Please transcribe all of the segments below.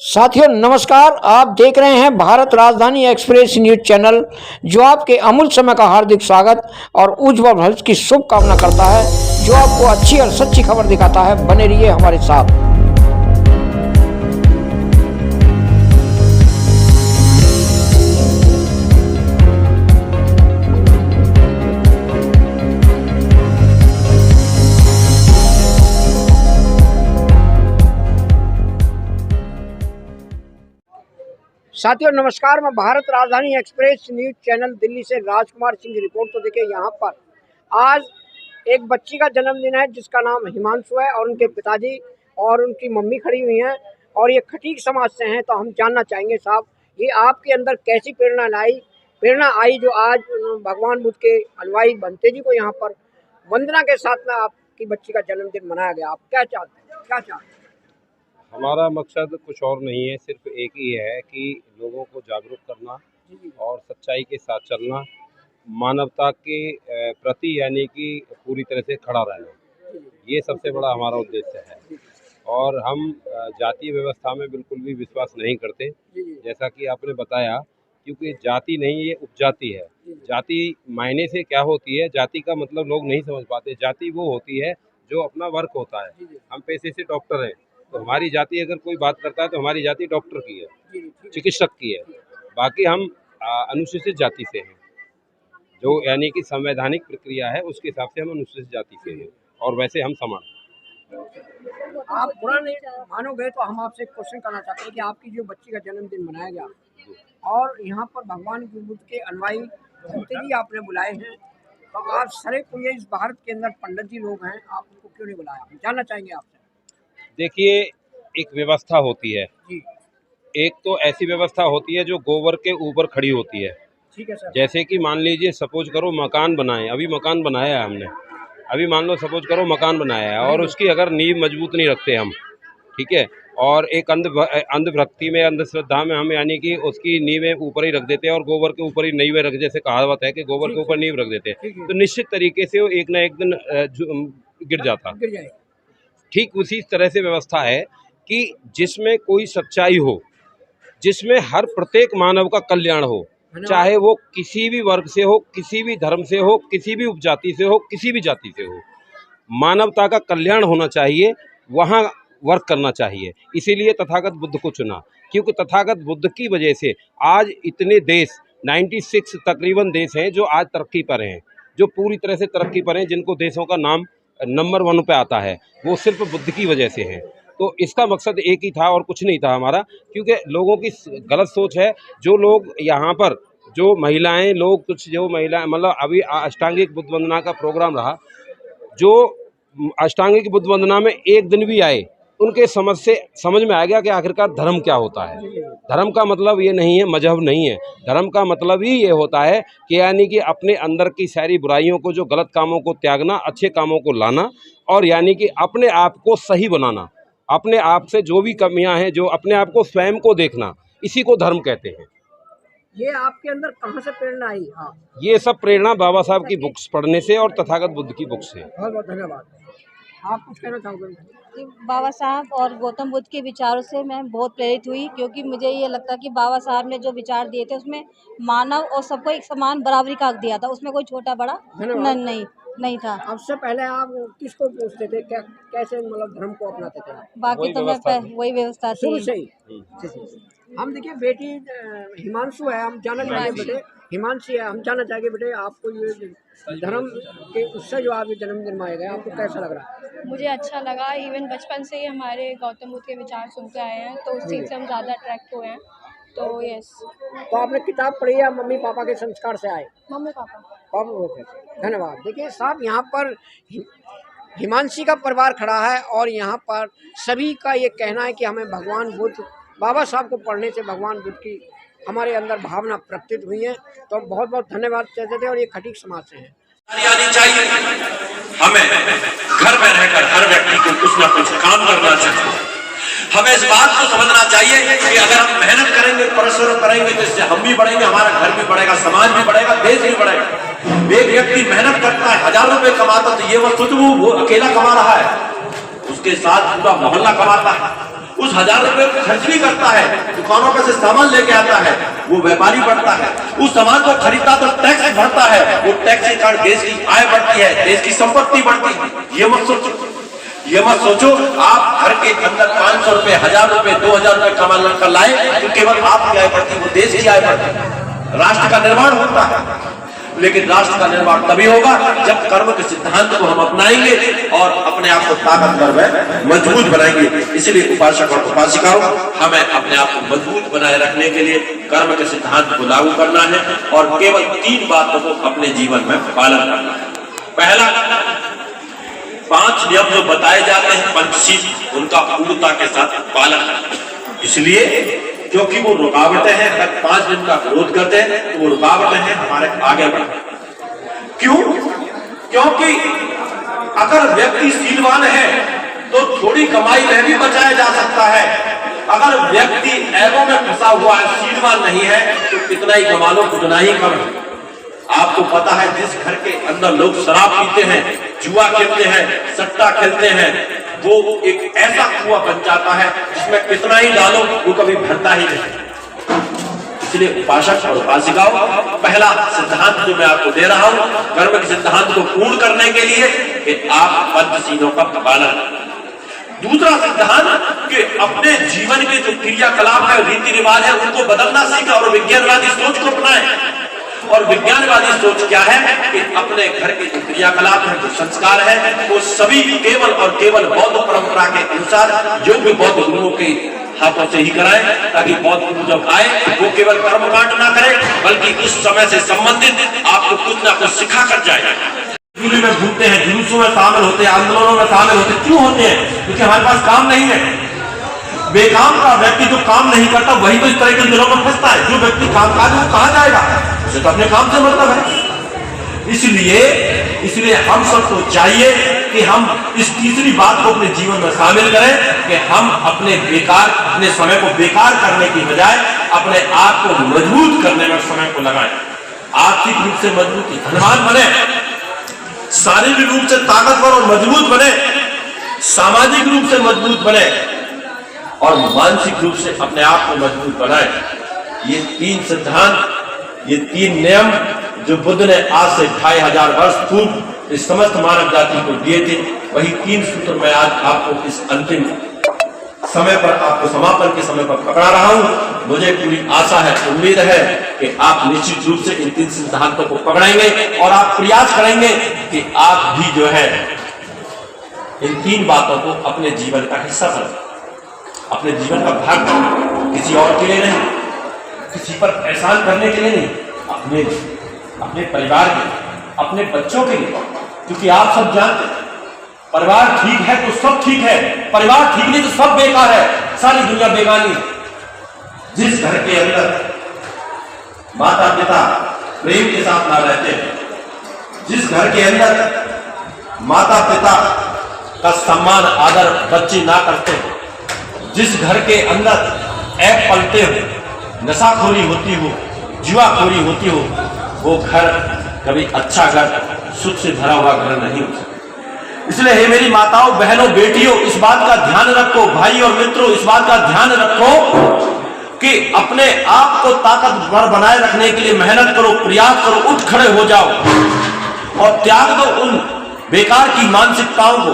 साथियों नमस्कार, आप देख रहे हैं भारत राजधानी एक्सप्रेस न्यूज चैनल, जो आपके अमूल्य समय का हार्दिक स्वागत और उज्जवल भविष्य की शुभकामना करता है, जो आपको अच्छी और सच्ची खबर दिखाता है। बने रहिए हमारे साथ। साथियों नमस्कार, मैं भारत राजधानी एक्सप्रेस न्यूज चैनल दिल्ली से राजकुमार सिंह की रिपोर्ट। तो देखिए, यहाँ पर आज एक बच्ची का जन्मदिन है जिसका नाम हिमांशु है और उनके पिताजी और उनकी मम्मी खड़ी हुई हैं और ये खटीक समाज से हैं। तो हम जानना चाहेंगे, साहब ये आपके अंदर कैसी प्रेरणा आई जो आज भगवान बुद्ध के अनुयायी बनते जी को यहाँ पर वंदना के साथ में आपकी बच्ची का जन्मदिन मनाया गया। आप क्या चाहते हैं, क्या चाहते हैं? हमारा मकसद कुछ और नहीं है, सिर्फ एक ही है कि लोगों को जागरूक करना और सच्चाई के साथ चलना, मानवता के प्रति यानी कि पूरी तरह से खड़ा रहना, ये सबसे बड़ा हमारा उद्देश्य है। और हम जातीय व्यवस्था में बिल्कुल भी विश्वास नहीं करते, जैसा कि आपने बताया, क्योंकि जाति नहीं, ये उपजाति है। जाति मायने से क्या होती है, जाति का मतलब लोग नहीं समझ पाते। जाति वो होती है जो अपना वर्क होता है। हम पेशे से डॉक्टर हैं, तो हमारी जाति अगर कोई बात करता है तो हमारी जाति डॉक्टर की है, चिकित्सक की है। बाकी हम अनुसूचित जाति से हैं, जो यानी कि संवैधानिक प्रक्रिया है उसके हिसाब से हम अनुसूचित जाति से हैं, और वैसे हम समान। आप बुरा नहीं मानोगे तो हम आपसे क्वेश्चन करना चाहते हैं कि आपकी जो बच्ची का जन्मदिन मनाया गया और यहाँ पर भगवान बुद्ध के अनुयायी भंते जी आपने बुलाए हैं, तो आप सारे पूरे इस भारत के अंदर पंडित जी लोग हैं, आप उनको क्यों नहीं बुलाया? हम जानना चाहेंगे आपसे। देखिए, एक व्यवस्था होती है, एक तो ऐसी व्यवस्था होती है जो गोबर के ऊपर खड़ी होती है। ठीक है सर। जैसे जैसे कि मान लीजिए, सपोज करो मकान बनाए, अभी मकान बनाया है हमने, अभी मान लो सपोज करो मकान बनाया है और उसकी अगर नींव मजबूत नहीं रखते हम, ठीक है, और एक अंधभक्ति में, अंधश्रद्धा में हम यानी कि उसकी नींवें ऊपर ही रख देते हैं और गोबर के ऊपर ही नींवें रख, जैसे कहावत है कि गोबर के ऊपर नींव रख देते हैं, तो निश्चित तरीके से वो एक ना एक दिन गिर जाता। ठीक उसी तरह से व्यवस्था है कि जिसमें कोई सच्चाई हो, जिसमें हर प्रत्येक मानव का कल्याण हो, चाहे वो किसी भी वर्ग से हो, किसी भी धर्म से हो, किसी भी उपजाति से हो, किसी भी जाति से हो, मानवता का कल्याण होना चाहिए, वहाँ वर्क करना चाहिए। इसीलिए तथागत बुद्ध को चुना, क्योंकि तथागत बुद्ध की वजह से आज इतने देश, 96 तकरीबन देश हैं जो आज तरक्की पर हैं, जो पूरी तरह से तरक्की पर हैं, जिनको देशों का नाम नंबर 1 पे आता है, वो सिर्फ बुद्ध की वजह से है। तो इसका मकसद एक ही था और कुछ नहीं था हमारा, क्योंकि लोगों की गलत सोच है। जो लोग यहाँ पर, जो महिलाएं लोग, कुछ जो महिलाएं, मतलब अभी अष्टांगिक बुद्ध वंदना का प्रोग्राम रहा, जो अष्टांगिक बुद्ध वंदना में एक दिन भी आए, उनके समझ में आ गया कि आखिरकार धर्म क्या होता है। धर्म का मतलब ये नहीं है, मजहब नहीं है। धर्म का मतलब ही ये होता है कि यानी कि अपने अंदर की सारी बुराइयों को, जो गलत कामों को त्यागना, अच्छे कामों को लाना, और यानी कि अपने आप को सही बनाना, अपने आप से जो भी कमियां हैं, जो अपने आप को स्वयं को देखना, इसी को धर्म कहते हैं। ये आपके अंदर कहाँ से प्रेरणा आई? हाँ, ये सब प्रेरणा बाबा साहब की बुक्स पढ़ने से और तथागत बुद्ध की बुक्स से। बहुत बहुत धन्यवाद। आप कुछ कहना चाहोगे? बाबा साहब और गौतम बुद्ध के विचारों से मैं बहुत प्रेरित हुई, क्योंकि मुझे ये लगता है कि बाबा साहब ने जो विचार दिए थे उसमें मानव और सबको एक समान बराबरी का हक दिया था, उसमें कोई छोटा बड़ा नहीं था। सबसे पहले आप किसको पूछते थे, कैसे मतलब धर्म को अपनाते थे? बाकी तो मैं वही व्यवस्था थी शुरू से ही। हम देखिए, बेटी हिमांशु है, हम जानना चाहेंगे बेटे, हिमांशी है, हम जानना चाहेंगे बेटे, आपको ये धर्म के उससे जो आपके जन्मदिन मनाया गया, आपको कैसा लग रहा है? मुझे अच्छा लगा। इवन बचपन से ही हमारे गौतम बुद्ध के विचार सुनते आए हैं, तो उस चीज़ से हम ज़्यादा अट्रैक्ट हुए हैं। तो यस। तो आपने किताब पढ़ी या मम्मी पापा के संस्कार से आए? Mummy papa. धन्यवाद। देखिए साहब, यहाँ पर हिमांशी का परिवार खड़ा है और यहाँ पर सभी का ये कहना है कि हमें भगवान बुद्ध, बाबा साहब को पढ़ने से भगवान बुद्ध की हमारे अंदर भावना प्रकटित हुई है। तो हम बहुत बहुत धन्यवाद कहते थे और ये खटीक समाज से हैं। आनी चाहिए, हमें घर में रहकर हर व्यक्ति को कुछ ना कुछ काम करना चाहिए। हमें इस बात को समझना चाहिए कि अगर हम मेहनत करेंगे, परिश्रम करेंगे, तो इससे हम भी बढ़ेंगे, हमारा घर भी बढ़ेगा, समाज भी बढ़ेगा, देश भी बढ़ेगा। एक व्यक्ति मेहनत करता है, 1000 रुपए कमाता, तो ये वो अकेला कमा रहा है, उसके साथ पूरा मोहल्ला कमाता है। उस 1000 रुपए को खर्च भी करता है, दुकानों पे से सामान लेके आता है, वो व्यापारी बढ़ता है, उस सामान को खरीदता तो टैक्स भरता है, वो टैक्स के कारण देश की आय बढ़ती है, देश की संपत्ति बढ़ती है। ये मत सोचो आप घर के अंदर 500 रुपए, 1000 रुपए, 2000 रुपए कमा कर लाए तो केवल आपकी आय बढ़ती, वो देश की आय बढ़ती है, राष्ट्र का निर्माण होता है। लेकिन राष्ट्र का निर्माण तभी होगा जब कर्म के सिद्धांत को हम अपनाएंगे और अपने आप को ताकतवर व मजबूत बनाएंगे। इसलिए उपासक और उपासिकाओं, हमें अपने आप को मजबूत बनाए रखने के लिए कर्म के सिद्धांत को लागू करना है और केवल 3 बातों को अपने जीवन में पालन करना है। पहला, 5 नियम जो बताए जाते हैं पंचशील, उनका पूर्णता के साथ पालन करना। इसलिए क्योंकि वो रुकावटें हैं, अगर 5 दिन का विरोध करते हैं तो वो रुकावटें हैं हमारे आगे बढ़ने। क्यों? क्योंकि अगर व्यक्ति शीलवान है तो थोड़ी कमाई में भी बचाया जा सकता है। अगर व्यक्ति ऐबों में फंसा हुआ है, शीलवान नहीं है, तो कितना ही कमा लो उतना ही कम है। आपको पता है जिस घर के अंदर लोग शराब पीते हैं, जुआ खेलते हैं, सट्टा खेलते हैं, वो एक ऐसा कुआं बन जाता है जिसमें कितना ही डालो वो कभी भरता ही नहीं। इसलिए उपासक और उपासिकाओं, पहला सिद्धांत जो मैं आपको दे रहा हूं कर्म के सिद्धांत को पूर्ण करने के लिए कि आप पंचशीलों का पालन करें। दूसरा सिद्धांत कि अपने जीवन के जो क्रियाकलाप है, रीति रिवाज है, उनको बदलना सीखें और विज्ञानवादी सोच को अपनाएं। और विज्ञानवादी सोच क्या है कि अपने घर के जो क्रियाकलाप है, जो संस्कार है, वो सभी केवल और केवल बौद्ध परंपरा के अनुसार योग्य बौद्ध गुरुओं के हाथों से ही कराएं, ताकि बौद्ध गुरु जब आए वो केवल कर्मकांड ना करें बल्कि उस समय से संबंधित आपको कुछ ना कुछ सिखा कर जाए। जुलूस में घूमते हैं, जुलूसों में शामिल होते हैं, आंदोलनों में शामिल होते हैं। क्यों होते हैं? क्योंकि हमारे पास काम नहीं है। बेकाम का व्यक्ति जो काम नहीं करता वही तो इस तरह के दिनों में फंसता है। जो व्यक्ति कामकाज वो कहाँ जाएगा? उसे तो अपने काम से मतलब है। इसलिए हम सबको चाहिए कि हम इस तीसरी बात को अपने जीवन में शामिल करें कि हम अपने समय को बेकार करने की बजाय अपने आप को मजबूत करने में समय को लगाएं। आर्थिक रूप से मजबूती, धनवान बने, शारीरिक रूप से ताकतवर और मजबूत बने, सामाजिक रूप से मजबूत बने और मानसिक रूप से अपने आप को मजबूत बनाए। ये 3 सिद्धांत, ये 3 नियम जो बुद्ध ने आज से 2500 वर्ष पूर्व इस समस्त मानव जाति को दिए थे, वही 3 सूत्र मैं आज आपको इस अंतिम समय पर, आपको समापन के समय पर पकड़ा रहा हूं। मुझे पूरी आशा है, उम्मीद है कि आप निश्चित रूप से इन 3 सिद्धांतों को पकड़ेंगे और आप प्रयास करेंगे कि आप भी जो है इन 3 बातों को अपने जीवन का हिस्सा करें, अपने जीवन का भाग करें। किसी और के लिए नहीं, किसी पर एहसान करने के लिए नहीं, अपने परिवार के, अपने बच्चों के लिए। क्योंकि आप सब जानते हैं परिवार ठीक है तो सब ठीक है, परिवार ठीक नहीं तो सब बेकार है, सारी दुनिया बेगानी है। जिस घर के अंदर माता पिता प्रेम के साथ ना रहते हैं, जिस घर के अंदर माता पिता का सम्मान आदर बच्चे ना करते हैं, जिस घर के अंदर ऐप पलते हो, नशाखोरी होती हो, जुआखोरी होती हो, वो घर कभी अच्छा घर, सुख से भरा हुआ घर नहीं हो सकता। इसलिए हे मेरी माताओं, बहनों, बेटियों, इस बात का ध्यान रखो, भाई और मित्रों, इस बात का ध्यान रखो कि अपने आप को ताकतवर बनाए रखने के लिए मेहनत करो, प्रयास करो, उठ खड़े हो जाओ और त्याग दो उन बेकार की मानसिकताओं को,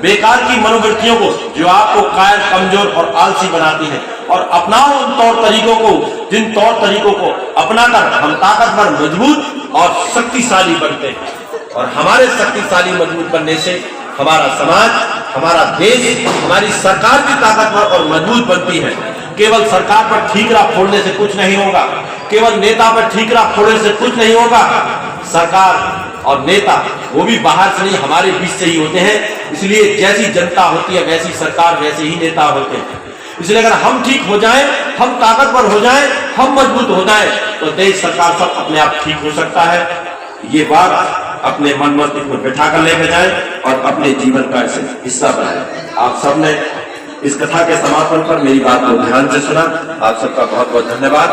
बेकार की मनोवृत्तियों को जो आपको कायर, कमजोर और आलसी बनाती है, और अपनाओ उन तौर तरीकों को जिन तौर तरीकों को अपनाकर हम ताकतवर, मजबूत और शक्तिशाली बनते हैं। और हमारे शक्तिशाली मजबूत बनने से हमारा समाज, हमारा देश, हमारी सरकार भी ताकतवर और मजबूत बनती है। केवल सरकार पर ठीकरा फोड़ने से कुछ नहीं होगा, केवल नेता पर ठीकरा फोड़ने से कुछ नहीं होगा। सरकार और नेता वो भी बाहर से नहीं, हमारे बीच से ही होते हैं। इसलिए जैसी जनता होती है वैसी सरकार, वैसे ही नेता होते हैं। इसलिए अगर हम ठीक हो जाएं, हम ताकतवर हो जाएं, हम मजबूत हो जाएं, तो देश, सरकार सब अपने आप ठीक हो सकता है। ये बात अपने मन मस्तिष्क में बैठा कर लेके जाए और अपने जीवन का हिस्सा बनाए। आप सबने इस कथा के समापन पर मेरी बात को ध्यान से सुना, आप सबका बहुत बहुत धन्यवाद।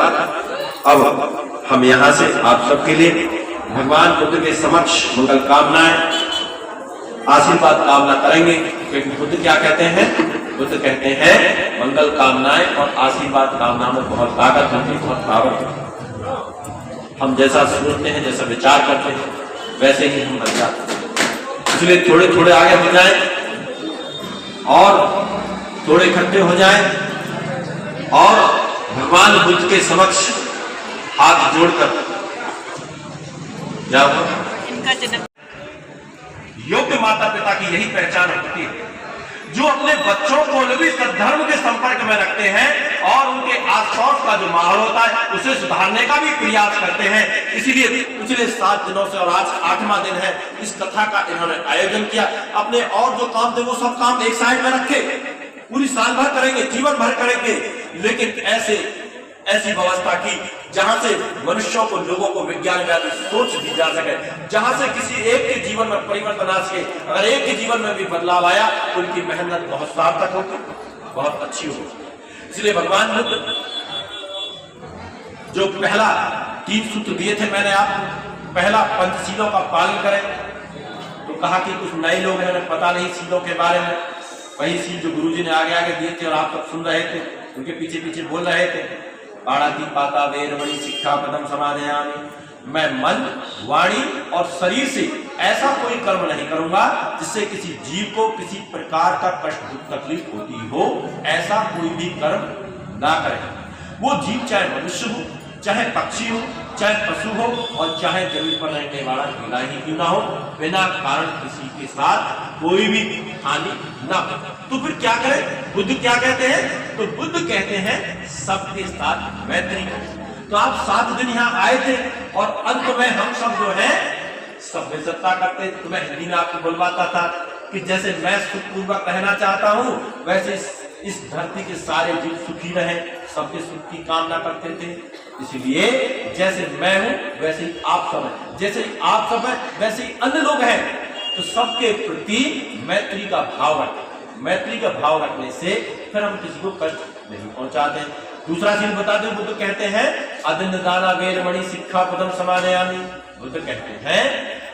अब हम यहाँ से आप सबके लिए भगवान बुद्ध के समक्ष मंगल कामनाएं, आशीर्वाद कामना करेंगे। क्योंकि बुद्ध क्या कहते हैं बुद्ध कहते हैं मंगल कामनाएं और आशीर्वाद कामना में बहुत ताकत होती है, बहुत पावर होती है। हम जैसा सोचते हैं, जैसा विचार करते हैं, वैसे ही हम बन जाते हैं। इसलिए थोड़े थोड़े आगे हो जाएं और थोड़े इकट्ठे हो जाएं और भगवान बुद्ध के समक्ष हाथ जोड़कर जाओ। योग्य माता पिता की यही पहचान होती है, जो अपने बच्चों को भी सद्धर्म के संपर्क में रखते हैं और उनके आसपास का जो माहौल होता है उसे सुधारने का भी प्रयास करते हैं। इसीलिए पिछले 7 दिनों से और आज 8वां दिन है, इस कथा का इन्होंने आयोजन किया। अपने और जो काम थे वो सब काम एक साइड में रखे, पूरी साल भर करेंगे, जीवन भर करेंगे, लेकिन ऐसी व्यवस्था की जहां से मनुष्यों को, लोगों को विज्ञान व्यापी सोच दी जा सके, जहां से किसी एक के जीवन में परिवर्तन आ सके। अगर एक के जीवन में भी बदलाव आया तो उनकी मेहनत बहुत सार्थक होगी, बहुत अच्छी होगी। इसलिए भगवान बुद्ध जो पहला 3 सूत्र दिए थे मैंने आपको, पहला पंचशीलों का पालन करें, तो कहा कि कुछ नए लोग हैं, उन्हें पता नहीं शीलों के बारे में। वही शील जो गुरुजी ने आगे आगे दिए थे और आप सब सुन रहे थे, उनके पीछे पीछे बोल रहे थे। पाणाति पाता वेरमणि सिक्खापदं समादयामि, मैं मन, वाणी और शरीर से ऐसा कोई कर्म नहीं करूंगा जिससे किसी जीव को किसी प्रकार का कष्ट तकलीफ होती हो, ऐसा कोई भी कर्म ना करें। वो जीव चाहे मनुष्य हो, चाहे पक्षी हो, चाहे पशु हो और चाहे जमीन पर रहने वाला कीड़ा ही क्यों ना हो, बिना कारण किसी के साथ कोई भी हानि ना हो। तो फिर क्या करें? बुद्ध क्या कहते हैं? तो बुद्ध कहते हैं सबके साथ मैत्री करें। तो आप 7 दिन यहाँ आए थे और अंत में हम सब जो है सभ्यता करते। तो मैं हिंदी में आपको बुलवाता था कि जैसे मैं सुखपूर्वक रहना चाहता हूँ, वैसे इस धरती के सारे जीव सुखी रहे, सबके सुख की कामना करते थे। इसलिए जैसे मैं हूं वैसे ही आप सब हैं, जैसे ही आप सब हैं वैसे ही अन्य लोग हैं। तो सबके प्रति मैत्री का भाव रखें। मैत्री का भाव रखने से फिर हम किसी को कष्ट नहीं पहुंचाते। दूसरा चीज बता दें, बुद्ध कहते हैं अदन्न दाना वेरमणि सिक्खापदं समादयामि। बुद्ध कहते हैं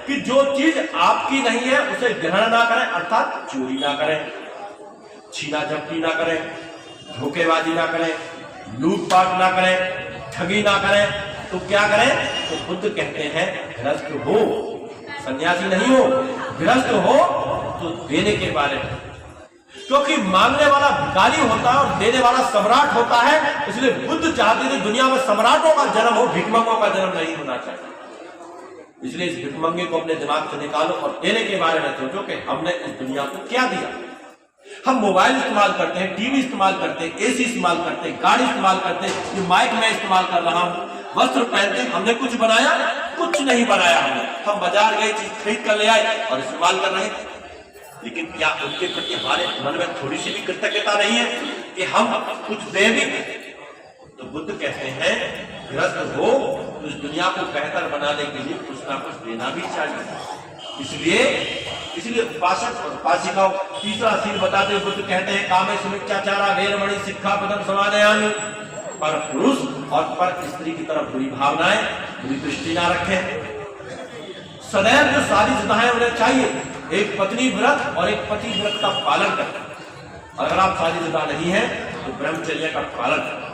कि जो चीज आपकी नहीं है उसे ग्रहण ना करें, अर्थात चोरी ना करें, छीना झपटी ना करें, धोखेबाजी ना करें, लूटपाट ना करें, ठगी ना करें। तो क्या करें? तो बुद्ध कहते हैं गृहस्थ हो, सन्यासी नहीं हो, गृहस्थ हो तो देने के बारे में, क्योंकि मांगने वाला भिखारी होता है और देने वाला सम्राट होता है। इसलिए बुद्ध चाहते थे दुनिया में सम्राटों का जन्म हो, भिखमंगों का जन्म नहीं होना चाहिए। इसलिए इस भिखमंगे को अपने दिमाग से निकालो और देने के बारे में सोचो कि हमने इस दुनिया को क्या दिया। हम मोबाइल इस्तेमाल करते हैं, टीवी इस्तेमाल करते हैं, एसी इस्तेमाल करते हैं, गाड़ी इस्तेमाल करते हैं, ये माइक मैं इस्तेमाल कर रहा हूँ, वस्त्र पहनते हैं, हमने कुछ बनाया? कुछ नहीं बनाया हमने। हम बाजार गए, चीज खरीद कर ले आए और इस्तेमाल कर रहे थे। लेकिन क्या उनके प्रति हमारे मन में थोड़ी सी भी कृतज्ञता नहीं है कि हम कुछ दें भी? तो बुद्ध कहते हैं गृहस्थ हो तो इस दुनिया को बेहतर बनाने के लिए कुछ ना कुछ देना भी चाहिए। इसलिए उपासक और उपासिकाओं, तीसरा शील बताते हुए बुद्ध कहते हैं कामे सुमिच्चाचारा वेरमणि सिक्खापदं समादयामि। पर पुरुष और पर स्त्री की तरफ बुरी भावनाएं, बुरी दृष्टि ना रखें। सदैव जो सारी सुधाएं उन्हें चाहिए, एक पत्नी व्रत और एक पति व्रत का पालन करना। अगर आप शादीशुदा नहीं हैं तो ब्रह्मचर्य का पालन करना।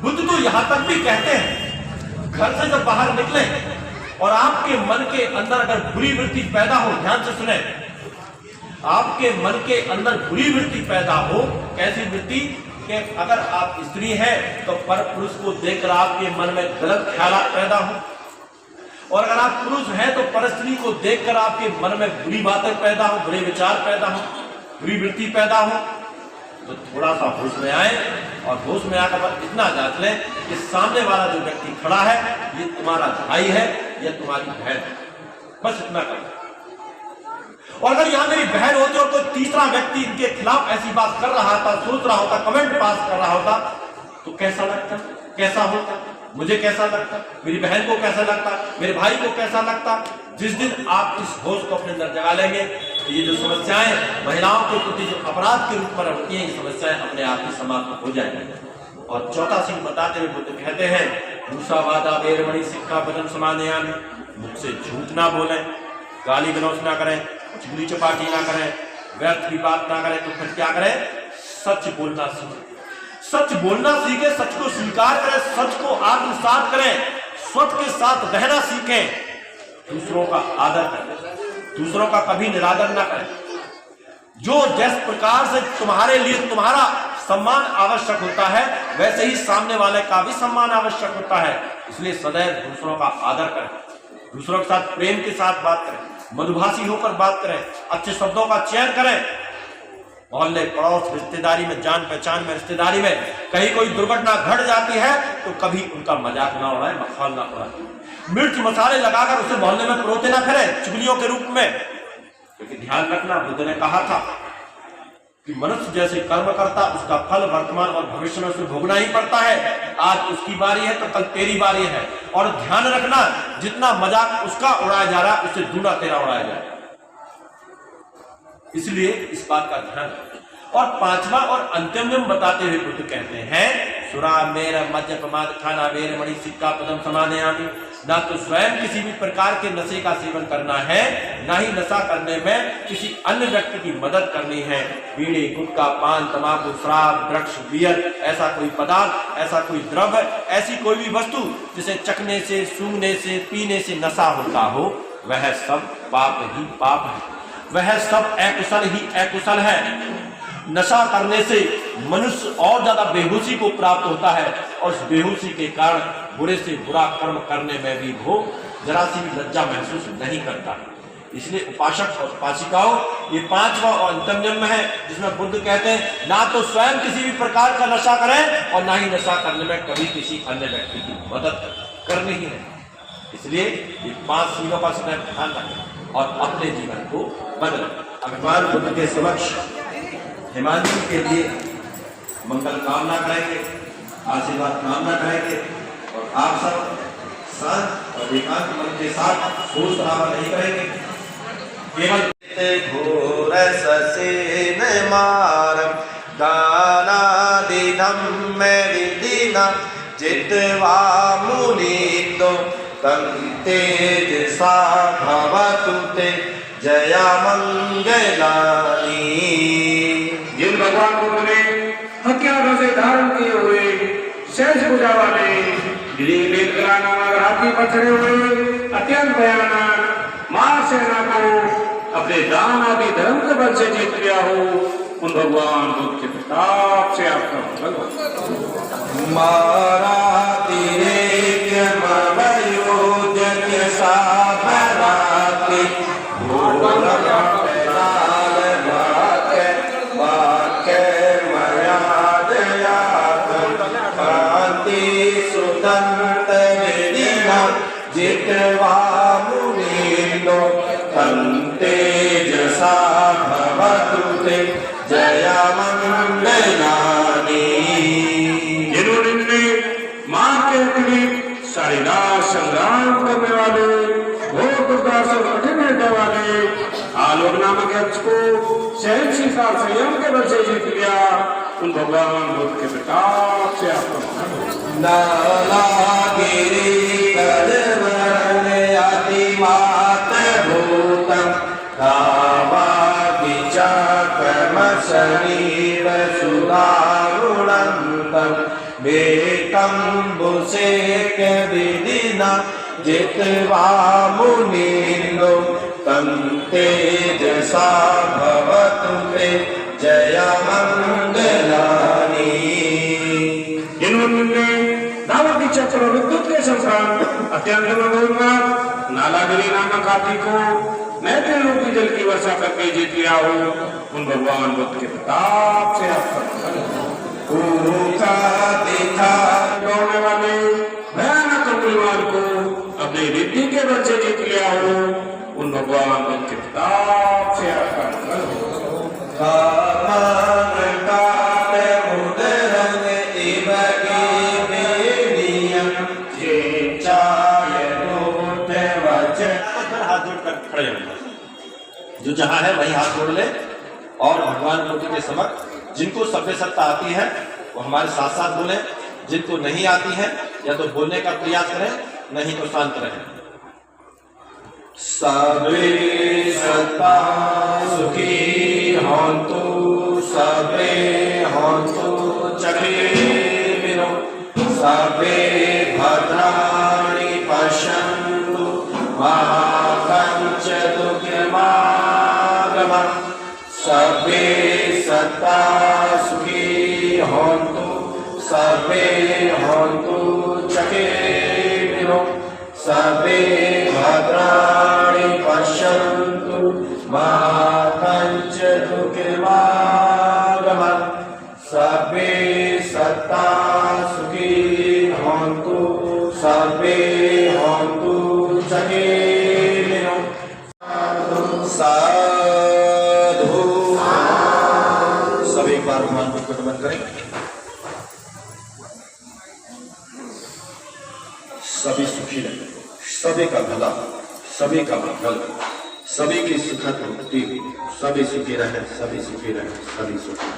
बुद्ध तो यहां तक भी कहते हैं घर से जब बाहर निकले और आपके मन के अंदर अगर बुरी वृत्ति पैदा हो, ध्यान से सुने, आपके मन के अंदर बुरी वृत्ति पैदा हो, कैसी वृत्ति? कि अगर आप स्त्री हैं तो पर पुरुष को देखकर आपके मन में गलत ख्यालात पैदा हो, और अगर आप पुरुष हैं तो पर स्त्री को देखकर आपके मन में बुरी बातें पैदा हो, बुरे विचार पैदा हो, बुरी वृत्ति पैदा हो। तो थोड़ा सा होश में आए और होश में आकर इतना जांच लें कि सामने वाला जो व्यक्ति खड़ा है ये तुम्हारा भाई है या तुम्हारी बहन है, बस इतना करें। और अगर यहाँ मेरी बहन होती और कोई तीसरा व्यक्ति इनके खिलाफ ऐसी बात कर रहा था, सोच रहा होता, कमेंट पास कर रहा होता, तो कैसा लगता, कैसा होता? मुझे कैसा लगता, मेरी बहन को कैसा लगता, मेरे भाई को कैसा लगता? जिस दिन आप इस होश को अपने अंदर जगा लेंगे तो ये जो समस्याएं महिलाओं के प्रति जो अपराध के रूप में होती हैं, ये समस्याएं अपने आप ही समाप्त हो जाएंगी। और चौथा शील बताते हुए बुद्ध कहते हैं मूसावादा वेरमणि सिक्खापदं समादयामि। मुख से झूठ ना बोले, गाली गलौज ना करें, चुगली चपाटी ना करें, व्यर्थ की बात ना करें। तो फिर क्या करें? सच बोलना सीखे, सच बोलना सीखे, सच को स्वीकार करें, सच को आत्मसात करें, सच के साथ रहना सीखें, दूसरों का आदर करें, दूसरों का कभी निरादर ना करें। जो जिस प्रकार से तुम्हारे लिए तुम्हारा सम्मान आवश्यक होता है, वैसे ही सामने वाले का भी सम्मान आवश्यक होता है। इसलिए सदैव दूसरों का आदर करें, दूसरों के साथ प्रेम के साथ बात करें, मधुभाषी होकर बात करें, अच्छे शब्दों का चयन करें। मोहल्ले, पड़ोस, रिश्तेदारी में, जान पहचान में, रिश्तेदारी में कहीं कोई दुर्घटना घट जाती है तो कभी उनका मजाक ना उड़ाए, मखौल ना उड़ाए, मिर्च मसाले लगाकर उसे मोहल्ले में परोते ना फिरें चुगलियों के रूप में। क्योंकि ध्यान रखना, बुद्ध ने कहा था कि मनुष्य जैसे कर्म करता उसका फल वर्तमान और भविष्य में उसे भोगना ही पड़ता है। आज उसकी बारी है तो कल तेरी बारी है। और ध्यान रखना, जितना मजाक उसका उड़ाया जा रहा है उससे दूना तेरा उड़ाया जाए। इसलिए इस बात का ध्यान रखें। और पांचवा और अंतिम नियम बताते हुए बुद्ध कहते हैं, सुरा मेर मध्य प्रमाद खाना वेर मणि सिक्का पदम समाने आमी। ना तो स्वयं किसी भी प्रकार के नशे का सेवन करना है, ना ही नशा करने में किसी अन्य व्यक्ति की मदद करनी है। बीड़ी, गुटखा, पान, तंबाकू, शराब, ड्रग्स, बियर, ऐसा कोई पदार्थ, ऐसा कोई द्रव्य, ऐसी कोई भी वस्तु जिसे चखने से, सूंघने से, पीने से नशा होता हो, वह सब पाप ही पाप है, वह सब अकुशल ही अकुशल है। नशा करने से मनुष्य और ज्यादा बेहोशी को प्राप्त होता है और उस बेहोशी के कारण बुरे से बुरा कर्म करने में भी वो जरा सी भी लज्जा महसूस नहीं करता। इसलिए उपासक और उपासिकाओं, ये पांचवा और अंतिम नियम है जिसमें बुद्ध कहते हैं ना तो स्वयं किसी भी प्रकार का नशा करें और ना ही नशा करने में कभी किसी अन्य व्यक्ति की मदद करनी ही नहीं। इसलिए ये 5 चीजों का सदैव ध्यान रखें और अपने जीवन को बदलें। भगवान बुद्ध के समक्ष हिमांशु के लिए मंगल कामना करेंगे, आशीर्वाद कामना करेंगे और आप सब शांत और एकांत मन के साथ शोर शराबा नहीं करेंगे। केवल घोर ससेन मारम दानादिनम मेदिना जित्वा मुनीतो तं तेजसा भवतु ते जया मंगलानी। जिन भगवान बुद्ध ने हथियारों से धारण किए हुए शेष भुजा वाले नामक हाथी पर चढ़े हुए अत्यंत भयानक महासेना को अपने दान आदि धर्म के बल से जीत लिया हो, उन भगवान बुद्ध के प्रताप से आपका भगवान मारा तिरेक्य मवयोजन्य साबराति जित्वा मुनीन्दो तं तेजसा भवतु ते जया मंगलानी। जिन्होंने मां के लिए सारी रात संग्राम करने वाले, घोर दुर्गा से कठिन हृदय वाले आलोक नामक यक्ष को सहनशील संयम के बल से जीत लिया, उन भगवान बुद्ध के प्रताप से आपका नालागिरी कदवरन अतिमात भूतम कावा विचाकर्म शरीर सुदारुणंतम बेकम बुसेक विदिना जित्वा मुनीन्दो तं तेजसा भवतु ते जया मंगलानी। इन्होंने धावती चक्र और विद्युत के संसार अत्यंत मनोरमा नालागिरी नामक हाथी को मैत्री रूपी जल की वर्षा करके जीत लिया हो, उन भगवान बुद्ध के प्रताप से दौड़ने वाले भयानक अंगुलीमाल को अपनी रिद्धि के बल से जीत लिया हो, उन भगवान बुद्ध के प्रताप से हाथ जोड़कर खड़े होंगे, जो जहां है वहीं हाथ जोड़ ले और भगवान बुद्ध के समक्ष जिनको सभ्य सत्ता आती है वो हमारे साथ साथ बोले, जिनको नहीं आती है या तो बोलने का प्रयास करें, नहीं तो शांत रहें। सभे सत्ता सुखी होन्तु, सभे सर्वे होन्तु सुखिनो। साधु। सभी एक बार भगवान बुद्ध को नमन करें। सभी सुखी रहे, सभी का भला, सभी का मंगल, सभी की सुखद मुक्ति, सभी सुखी रहे, सभी सुखी रहे, सभी सुखी।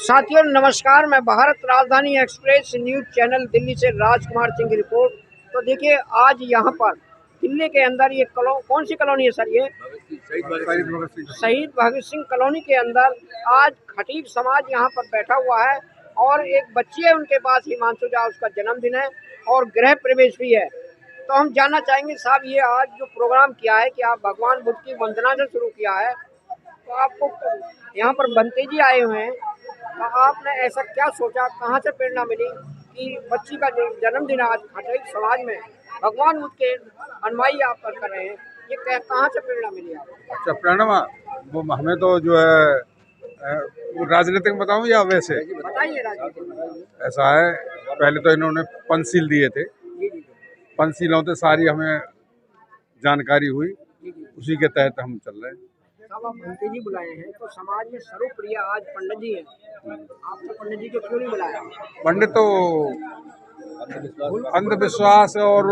साथियों नमस्कार, मैं भारत राजधानी एक्सप्रेस न्यूज चैनल दिल्ली से राजकुमार सिंह की रिपोर्ट। तो देखिए आज यहाँ पर दिल्ली के अंदर ये कौन सी कॉलोनी है सर? ये शहीद भगत सिंह कॉलोनी के अंदर आज खटीक समाज यहाँ पर बैठा हुआ है और एक बच्ची है उनके पास, हिमांशु झा, उसका जन्मदिन है और गृह प्रवेश भी है। तो हम जानना चाहेंगे साहब, ये आज जो प्रोग्राम किया है कि आप भगवान बुद्ध की वंदना से शुरू किया है, तो आपको यहाँ पर बनते जी आए हुए हैं, तो आपने ऐसा क्या सोचा, कहाँ से प्रेरणा मिली कि बच्ची का जन्मदिन आज खटीक समाज में भगवान बुद्ध के अनुयायी आप कर रहे हैं, ये कहाँ से प्रेरणा मिली आपको? अच्छा, प्रेरणा वो हमें तो जो है वो राजनीतिक बताऊं या वैसे बताइए। राजनीतिक ऐसा है, पहले तो इन्होंने पंचशील दिए थे, पंचशीलों से सारी हमें जानकारी हुई, उसी के तहत हम चल रहे हैं। साहब आप भंते जी बुलाए हैं, तो समाज में सर्वप्रिय आज पंडित जी हैं, आपने पंडित जी को क्यों नहीं बुलाया? पंडित तो अंधविश्वास और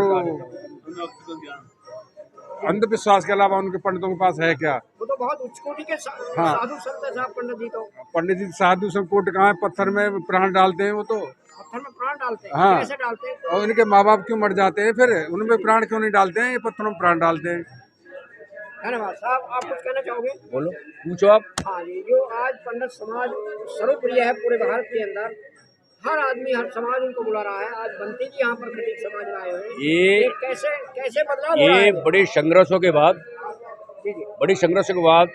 अंधविश्वास के अलावा उनके पंडितों के पास है क्या? वो तो बहुत उच्च कोटि के हाँ। साधु संत है साहब पंडित जी। तो पंडित जी साधु संकोट कहाँ है, पत्थर में प्राण डालते हैं वो तो। पत्थर में प्राण डालते हैं? हाँ। कैसे डालते हैं? और इनके माँ बाप क्यों मर जाते हैं, फिर उनमें प्राण क्यों नहीं डालते हैं, ये पत्थरों में प्राण डालते हैं। धन्यवाद साहब, आप कुछ कहना चाहोगे? बोलो, पूछो आप। हाँ जी, जो आज पंडित समाज सर्वप्रिय है पूरे भारत के अंदर, हर आदमी हर समाज उनको बुला रहा है, आज बनते जी यहाँ पर खटीक समाज में आए हुए हैं, ये कैसे बदलाव हो रहा है? ये बड़े संघर्षों के बाद जी जी बड़ी संघर्षों के बाद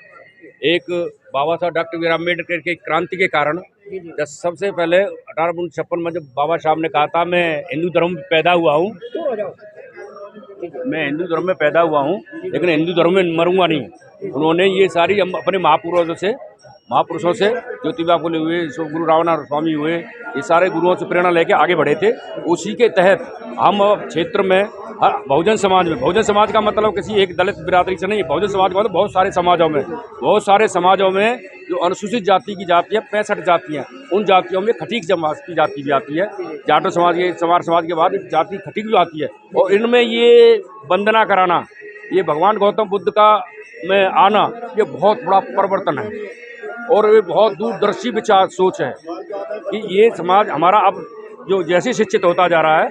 एक बाबा साहब डॉक्टर बी आर अम्बेडकर की क्रांति के कारण जी जी। जब सबसे पहले 1856 में जब बाबा साहब ने कहा था मैं हिंदू धर्म में पैदा हुआ हूँ, दूर हो जाओ। मैं हिंदू धर्म में पैदा हुआ हूँ लेकिन हिंदू धर्म में मरूंगा नहीं। उन्होंने ये सारी अपने महापुरुषों से ज्योतिबा फुले हुए, गुरु रामनाथ स्वामी हुए, ये सारे गुरुओं से प्रेरणा लेके आगे बढ़े थे। उसी के तहत हम क्षेत्र में बहुजन समाज का मतलब किसी एक दलित बिरादरी से नहीं, बहुजन समाज का मतलब बहुत सारे समाजों में जो अनुसूचित जाति की जाति है, 65 जातियाँ, उन जातियों में खटीक समाज की जाति भी आती है। जाटो समाज के समाज के बाद एक जाति खटीक भी आती है और इनमें ये वंदना कराना, ये भगवान गौतम बुद्ध का में आना, ये बहुत बड़ा परिवर्तन है और ये बहुत दूरदर्शी विचार सोच है कि ये समाज हमारा अब जो जैसे शिक्षित होता जा रहा है,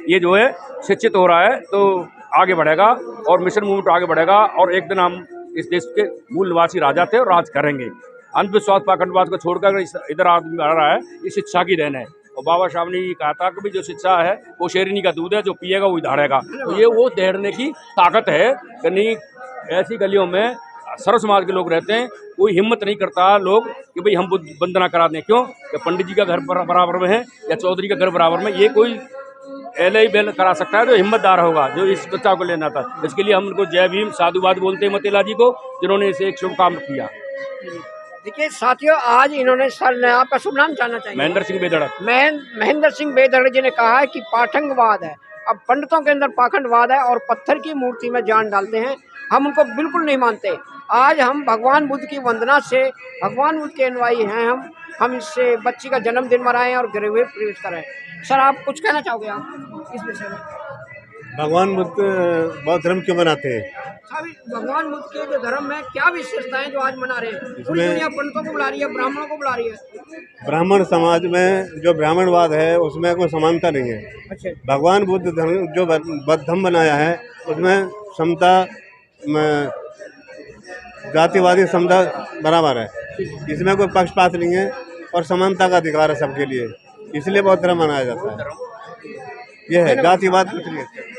ये जो है शिक्षित हो रहा है तो आगे बढ़ेगा और मिशन मूवमेंट आगे बढ़ेगा और एक दिन हम इस देश के मूल निवासी राजा थे और राज करेंगे। अंधविश्वास पाखंडवाद को छोड़कर इधर आदमी आ रहा है, ये शिक्षा की देन है। और बाबा साहब ने ये कहा था कि जो शिक्षा है वो शेरनी का दूध है, जो पिएगा वो धाड़ेगा। तो ये वो दौड़ने की ताकत है कि नहीं, ऐसी गलियों में सर्व समाज के लोग रहते हैं, कोई हिम्मत नहीं करता लोग कि भाई हम वंदना करा दें। क्यों कि पंडित जी का घर बराबर में है या चौधरी का घर बराबर में, ये कोई एल बेल करा सकता है जो हिम्मतदार होगा, जो इस बच्चा को लेना था। इसके लिए हम उनको जय भीम साधुवाद बोलते हैं मतेला जी को, जिन्होंने इसे एक शुभ काम किया। देखिए साथियों, आज इन्होंने सर ने आपका शुभ नाम जानना चाहिए। महेंद्र सिंह बेदड़क। महेंद्र सिंह बेदड़क जी ने कहा है कि पाठंगवाद है, अब पंडितों के अंदर पाखंडवाद है और पत्थर की मूर्ति में जान डालते हैं, हम उनको बिल्कुल नहीं मानते। आज हम भगवान बुद्ध की वंदना से भगवान बुद्ध के अनुयायी हैं, हम इससे बच्ची का जन्मदिन मनाएं और गृह प्रवेश करें। सर आप कुछ कहना चाहोगे आप इस विषय में? भगवान बुद्ध बौद्ध धर्म क्यों मनाते हैं? भगवान बुद्ध के जो धर्म में क्या विशेषताएं जो आज मना रहे हैं? पूरी दुनिया पंडितों को बुला रही है, ब्राह्मणों को बुला रही है। ब्राह्मण समाज में जो ब्राह्मणवाद है उसमें कोई समानता नहीं है। अच्छा। भगवान बुद्ध धर्म जो बौद्ध धर्म बनाया है उसमें समता, जातिवादी समता बराबर है, इसमें कोई पक्षपात नहीं है और समानता का अधिकार है सबके लिए, इसलिए बौद्ध धर्म मनाया जाता है। यह है, जातिवाद कुछ नहीं है।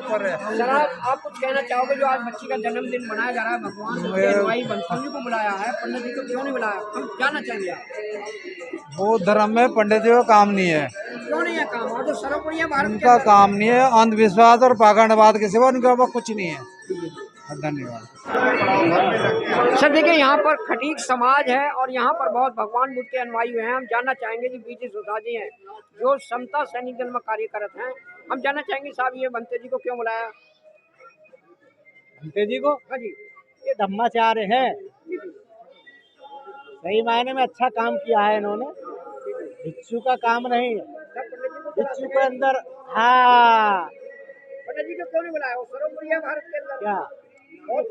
ऊपर है। सर आप कुछ कहना चाहोगे जो आज बच्ची का जन्मदिन मनाया जा रहा है, भगवान बुद्ध के अनुयायी बंसल जी को बुलाया है, पंडित जी को क्यों नहीं बुलाया, हम जानना चाहेंगे आप। बौद्ध धर्म में पंडित जी का काम नहीं है। क्यों नहीं है काम, और जो सर्वोपरि है भारत के उनका अंदर। काम नहीं है, अंधविश्वास और पाखंडवाद के सिवा उनके पास कुछ नहीं है। धन्यवाद। सर देखिए यहाँ पर खटीक समाज है और यहाँ पर बहुत भगवान बुद्ध के अनुयायी हैं। हम जानना चाहेंगे जो बीजी सुधा जी हैं जो समता सैनिक दल में कार्यरत हैं, हम जानना चाहेंगे साहब ये बंते जी को क्यों बुलाया। बंते जी को हाँ जी, ये धम्माचार्य है, सही मायने में अच्छा काम किया है इन्होंने, भिक्षु का काम नहीं है। भिक्षु के अंदर हाँ पंडित जी को क्यों नहीं बुलाया, वो सर्वोपरि है भारत के अंदर। क्या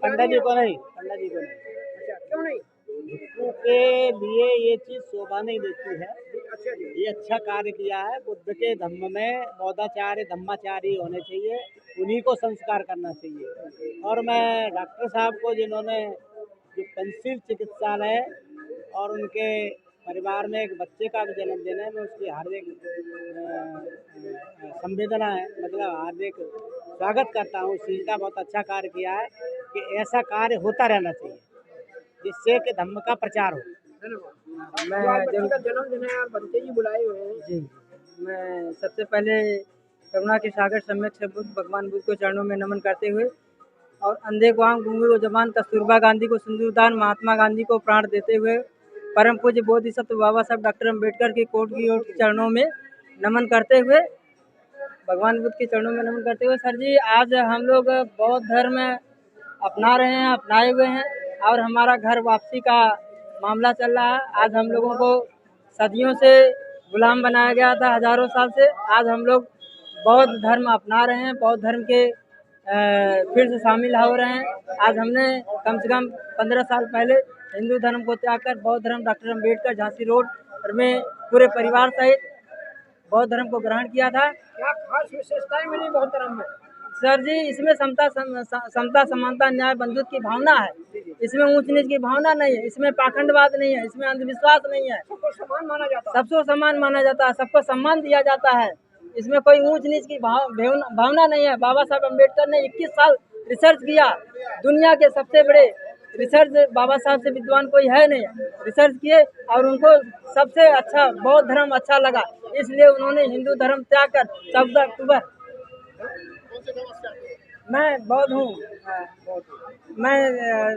पंडित जी को नहीं, पंडित जी को नहीं, अच्छा क्यों नहीं। भिक्षु के लिए ये चीज शोभा नहीं देती है। अच्छा जी, ये अच्छा कार्य किया है। बुद्ध के धम्म में बौद्धाचार्य धम्माचारी होने चाहिए, उन्हीं को संस्कार करना चाहिए। और मैं डॉक्टर साहब को जिन्होंने जो पंचशील चिकित्सालय और उनके परिवार में एक बच्चे का भी जन्मदिन है, मैं उसकी हार्दिक संवेदना है, मतलब हार्दिक स्वागत करता हूँ। उनका बहुत अच्छा कार्य किया है कि ऐसा कार्य होता रहना चाहिए जिससे कि धम्म का प्रचार हो। धन्यवाद। जो आज बच्ची का जन्मदिन है और बंते जी बुलाए हुए हैं। जी, मैं सबसे पहले करुणा के सागर सम्यक से बुद्ध भगवान बुद्ध को चरणों में नमन करते हुए और अंधे को आंख, गूंगे को जबान, कस्तूरबा गांधी को सिंदूरदान, महात्मा गांधी को प्राण देते हुए परम पूज्य बोधिसत्व बाबा साहब डॉक्टर अम्बेडकर की कोट की ओर चरणों में नमन करते हुए, भगवान बुद्ध के चरणों में नमन करते हुए, सर जी आज हम लोग बौद्ध धर्म अपना रहे हैं, अपनाए हुए हैं और हमारा घर वापसी का मामला चल रहा है। आज हम लोगों को सदियों से गुलाम बनाया गया था, हजारों साल से। आज हम लोग बौद्ध धर्म अपना रहे हैं, बौद्ध धर्म के फिर से शामिल हो रहे हैं। आज हमने कम से कम 15 साल पहले हिंदू धर्म को त्याग कर बौद्ध धर्म डॉक्टर अम्बेडकर झांसी रोड में पूरे परिवार सहित बौद्ध धर्म को ग्रहण किया था। क्या खास विशेषताएं मिली बौद्ध धर्म में। सर जी इसमें समता समानता न्याय बंधुत्व की भावना है, इसमें ऊंच नीच की भावना नहीं है, इसमें पाखंडवाद नहीं है, इसमें अंधविश्वास नहीं है, सबको समान माना जाता है, सबको समान माना जाता है, सबको सम्मान दिया जाता है, इसमें कोई ऊंच नीच की भावना नहीं है। बाबा साहब अम्बेडकर ने 21 साल रिसर्च किया, दुनिया के सबसे बड़े रिसर्च बाबा साहब से विद्वान कोई है नहीं, रिसर्च किए और उनको सबसे अच्छा बौद्ध धर्म अच्छा लगा, इसलिए उन्होंने हिंदू धर्म त्याग कर 14 अक्टूबर। मैं बौद्ध हूँ, मैं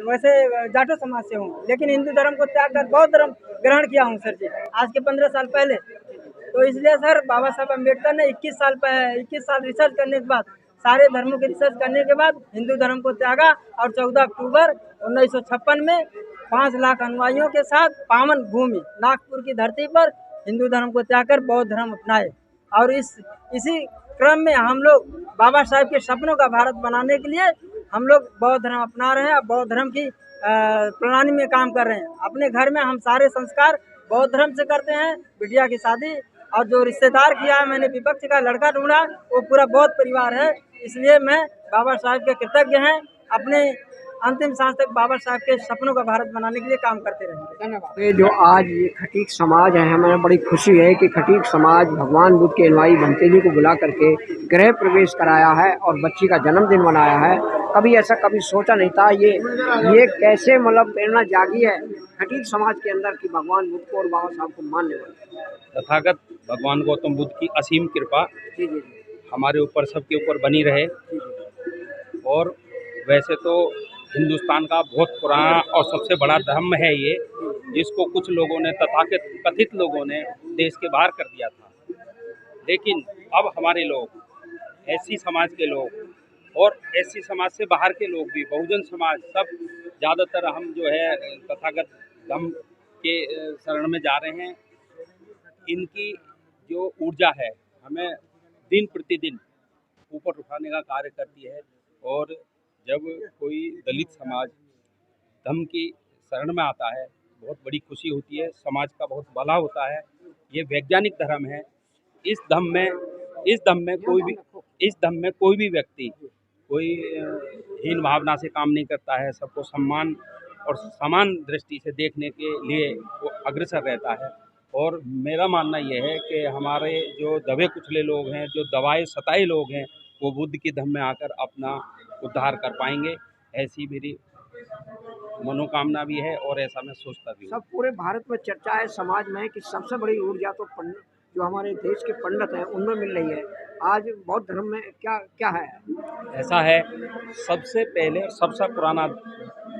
वैसे जाटो समाज से हूँ, लेकिन हिंदू धर्म को त्याग कर बौद्ध धर्म ग्रहण किया हूँ सर जी, आज के 15 साल पहले। तो इसलिए सर बाबा साहब अम्बेडकर ने 21 साल रिसर्च करने के बाद, सारे धर्मों के रिसर्च करने के बाद हिंदू धर्म को त्यागा और 14 अक्टूबर 1956 में 5 लाख अनुयायियों के साथ पावन भूमि नागपुर की धरती पर हिंदू धर्म को त्याग कर बौद्ध धर्म अपनाए। और इसी क्रम में हम लोग बाबा साहब के सपनों का भारत बनाने के लिए हम लोग बौद्ध धर्म अपना रहे हैं, बौद्ध धर्म की प्रणाली में काम कर रहे हैं। अपने घर में हम सारे संस्कार बौद्ध धर्म से करते हैं, बिटिया की शादी, और जो रिश्तेदार किया मैंने विपक्ष का लड़का ढूंढा वो पूरा बौद्ध परिवार है। इसलिए मैं बाबा साहब के कृतज्ञ हैं, अपने अंतिम सांस तक बाबा साहब के सपनों का भारत बनाने के लिए काम करते रहेंगे। धन्यवाद। ये जो आज ये खटीक समाज है, हमें बड़ी खुशी है कि खटीक समाज भगवान बुद्ध के अनुयायी बंते जी को बुला करके गृह प्रवेश कराया है और बच्ची का जन्मदिन मनाया है। कभी ऐसा कभी सोचा नहीं था। ये कैसे मतलब प्रेरणा जागी है खटीक समाज के अंदर कि भगवान बुद्ध को और बाबा साहब को मानने वाले। तथागत भगवान गौतम बुद्ध की असीम कृपा हमारे ऊपर, सबके ऊपर बनी रहे। और वैसे तो हिंदुस्तान का बहुत पुराना और सबसे बड़ा धर्म है ये, जिसको कुछ लोगों ने कथित लोगों ने देश के बाहर कर दिया था। लेकिन अब हमारे लोग, एससी समाज के लोग और एससी समाज से बाहर के लोग भी, बहुजन समाज, सब ज़्यादातर हम जो है तथागत धर्म के शरण में जा रहे हैं। इनकी जो ऊर्जा है हमें दिन प्रतिदिन ऊपर उठाने का कार्य करती है। और जब कोई दलित समाज धर्म की शरण में आता है बहुत बड़ी खुशी होती है, समाज का बहुत भला होता है। ये वैज्ञानिक धर्म है। इस धर्म में कोई भी व्यक्ति कोई हीन भावना से काम नहीं करता है, सबको सम्मान और समान दृष्टि से देखने के लिए वो अग्रसर रहता है। और मेरा मानना ये है कि हमारे जो दबे कुचले लोग हैं, जो दबाए सताए लोग हैं, वो बुद्ध की धम्म में आकर अपना उद्धार कर पाएंगे, ऐसी मेरी मनोकामना भी है और ऐसा मैं सोचता भी हूँ। सब पूरे भारत में चर्चा है, समाज में, कि सबसे बड़ी ऊर्जा तो जो हमारे देश के पंडित हैं उनमें मिल रही है। आज बौद्ध धर्म में क्या क्या है? ऐसा है, सबसे पहले सबसे पुराना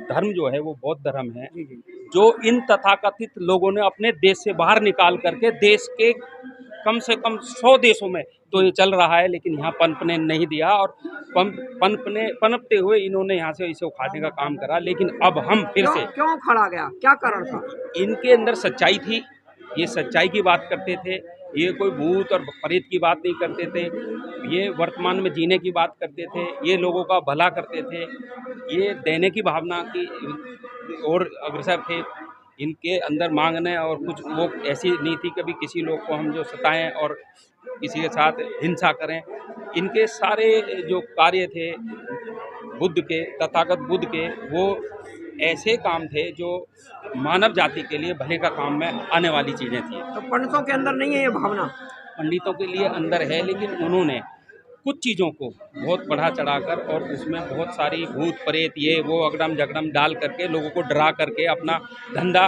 धर्म जो है वो बौद्ध धर्म है, जो इन तथाकथित लोगों ने अपने देश से बाहर निकाल करके देश के कम से कम 100 देशों में तो ये चल रहा है, लेकिन यहाँ पनपने नहीं दिया और पनपते हुए इन्होंने यहाँ से इसे उखाड़ने का काम करा। लेकिन अब हम फिर से क्यों खड़ा गया, क्या कारण था? इनके अंदर सच्चाई थी, ये सच्चाई की बात करते थे, ये कोई भूत और प्रेत की बात नहीं करते थे, ये वर्तमान में जीने की बात करते थे, ये लोगों का भला करते थे, ये देने की भावना की और अग्रसर थे। इनके अंदर मांगने और कुछ वो ऐसी नहीं थी कभी किसी लोग को हम जो सताएं और किसी के साथ हिंसा करें। इनके सारे जो कार्य थे बुद्ध के, तथागत बुद्ध के, वो ऐसे काम थे जो मानव जाति के लिए भले का काम में आने वाली चीज़ें थी। तो पंडितों के अंदर नहीं है ये भावना? पंडितों के लिए अंदर है, लेकिन उन्होंने कुछ चीज़ों को बहुत बढ़ा चढ़ाकर और उसमें बहुत सारी भूत प्रेत ये वो अगड़म जगड़म डाल करके लोगों को डरा करके अपना धंधा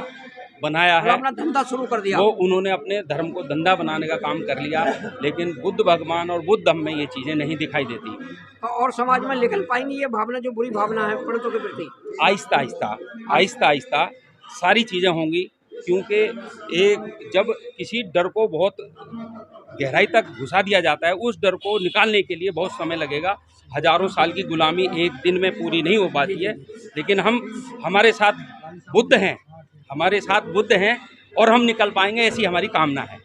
बनाया है, अपना धंधा शुरू कर दिया। वो उन्होंने अपने धर्म को धंधा बनाने का काम कर लिया। लेकिन बुद्ध भगवान और बुद्ध धम्म में ये चीज़ें नहीं दिखाई देती। तो और समाज में निकल पाएंगी ये भावना, जो बुरी भावना है पंडितों के प्रति? आहिस्ता आहिस्ता सारी चीज़ें होंगी, क्योंकि एक जब किसी डर को बहुत गहराई तक घुसा दिया जाता है, उस डर को निकालने के लिए बहुत समय लगेगा। हजारों साल की गुलामी एक दिन में पूरी नहीं हो पाती है, लेकिन हमारे साथ बुद्ध हैं और हम निकल पाएंगे, ऐसी हमारी कामना है।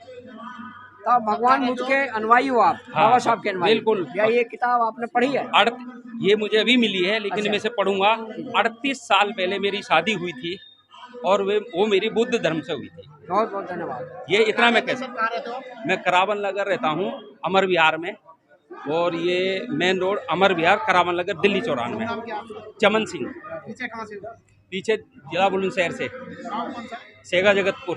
तो भगवान बुद्ध के अनुयायी हो आप? हाँ, बाबा साहब के अनुयायी? बिल्कुल। या ये किताब आपने पढ़ी है? ये मुझे अभी मिली है, लेकिन अच्छा। मैं इसे पढ़ूंगा। 38 साल पहले मेरी शादी हुई थी और वो मेरी बुद्ध धर्म से हुई थी। बहुत बहुत धन्यवाद। ये इतना मैं कैसे, मैं करावन नगर रहता हूँ, अमर विहार में, और ये मेन रोड अमर विहार करावन नगर दिल्ली 94 में। चमन सिंह। पीछे जिला बुलंदशहर से, सेगा जगतपुर।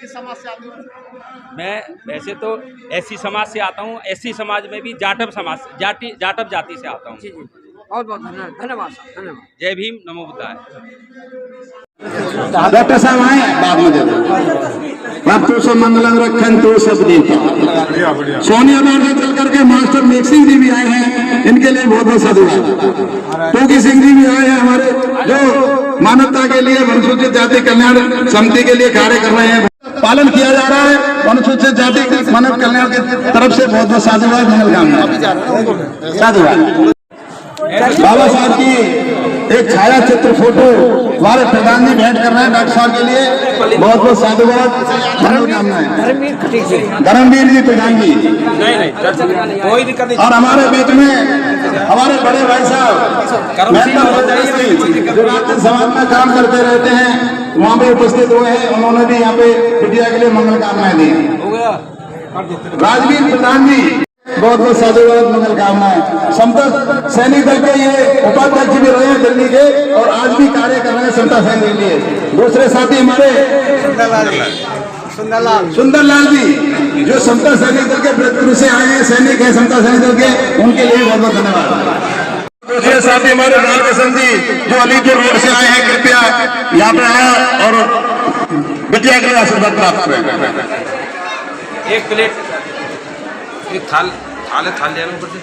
किस समाज से आते हो? मैं वैसे तो एससी समाज से आता हूँ, एससी समाज में भी जाटव जाति से आता हूँ। जी जी, बहुत बहुत धन्यवाद। जय भीम, नमो बुद्धाय। डॉक्टर साहब आए बाद में जब सब मंगलम रखन तो सब देता सोनिया दौर से चल करके मास्टर नेक सिंह जी भी आए हैं, इनके लिए बहुत बहुत साधुवाद। टोकी सिंह जी भी आए हैं हमारे, जो मानवता के लिए अनुसूचित जाति कल्याण समिति के लिए कार्य कर रहे हैं, पालन किया जा रहा है अनुसूचित जाति मानव कल्याण की तरफ से। बहुत बहुत साधुवाद, मंगल साधुवाद। बाबा साहब की एक छाया चित्र फोटो हमारे प्रधान जी भेंट कर रहे हैं डॉक्टर साहब के लिए। बहुत बहुत साधुवाद, धन्यवाद। धर्मवीर जी प्रधान जी कोई दिक्कत नहीं। और हमारे बीच में हमारे बड़े भाई साहब जो राष्ट्रीय समाज में काम करते रहते हैं, वहाँ पे उपस्थित हुए हैं, उन्होंने भी यहाँ पे बिटिया के लिए मंगल कामनाएं दी। राजवीर प्रधान जी बहुत बहुत साधुवाद, मंगल कामनाएं। समता सैनिक दल के ये उपाध्यक्ष भी रहे हैं दिल्ली के, और आज भी कार्य कर रहे हैं समता सैनिक के लिए। दूसरे साथी हमारे सुंदरलाल जी, जो समता सैनिक दल के ब्रजपुर से आए हैं, सैनिक है समता सैनिक दल के, उनके लिए बहुत बहुत धन्यवाद। दूसरे साथी हमारे लालकिशन जी, जो अलीपुर रोड से आए हैं, कृपया यहाँ पे आया और बिटिया के लिए आशीर्वाद प्राप्त करें। एक प्लेट, एक थाल ले ऊपर से।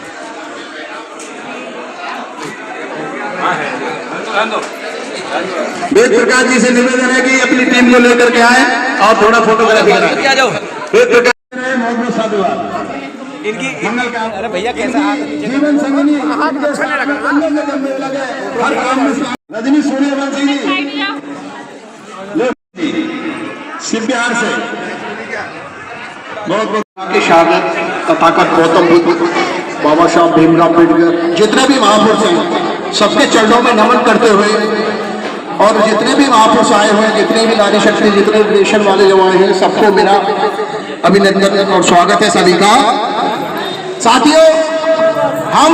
वेद प्रकाश जी से निवेदन है कि अपनी टीम को लेकर के आए और थोड़ा फोटोग्राफी कराएं। आ जाओ। वेद प्रकाश साधुवाद इनकी मंगल काम। अरे भैया कैसा जीवन संगनी हर काम में। रजनी सूर्यवंशी जी शिव बिहार से बहुत बहुत के शागिर्द तथागत गौतम बुद्ध, बाबा साहब भीमराव अम्बेडकर, जितने भी महापुरुष हैं सबके चरणों में नमन करते हुए, और जितने भी महापुरुष आए हुए, जितने भी नारी शक्ति, जितने रिलेशन वाले जो आए हैं, सबको मेरा अभिनंदन और स्वागत है सभी का। साथियों, हम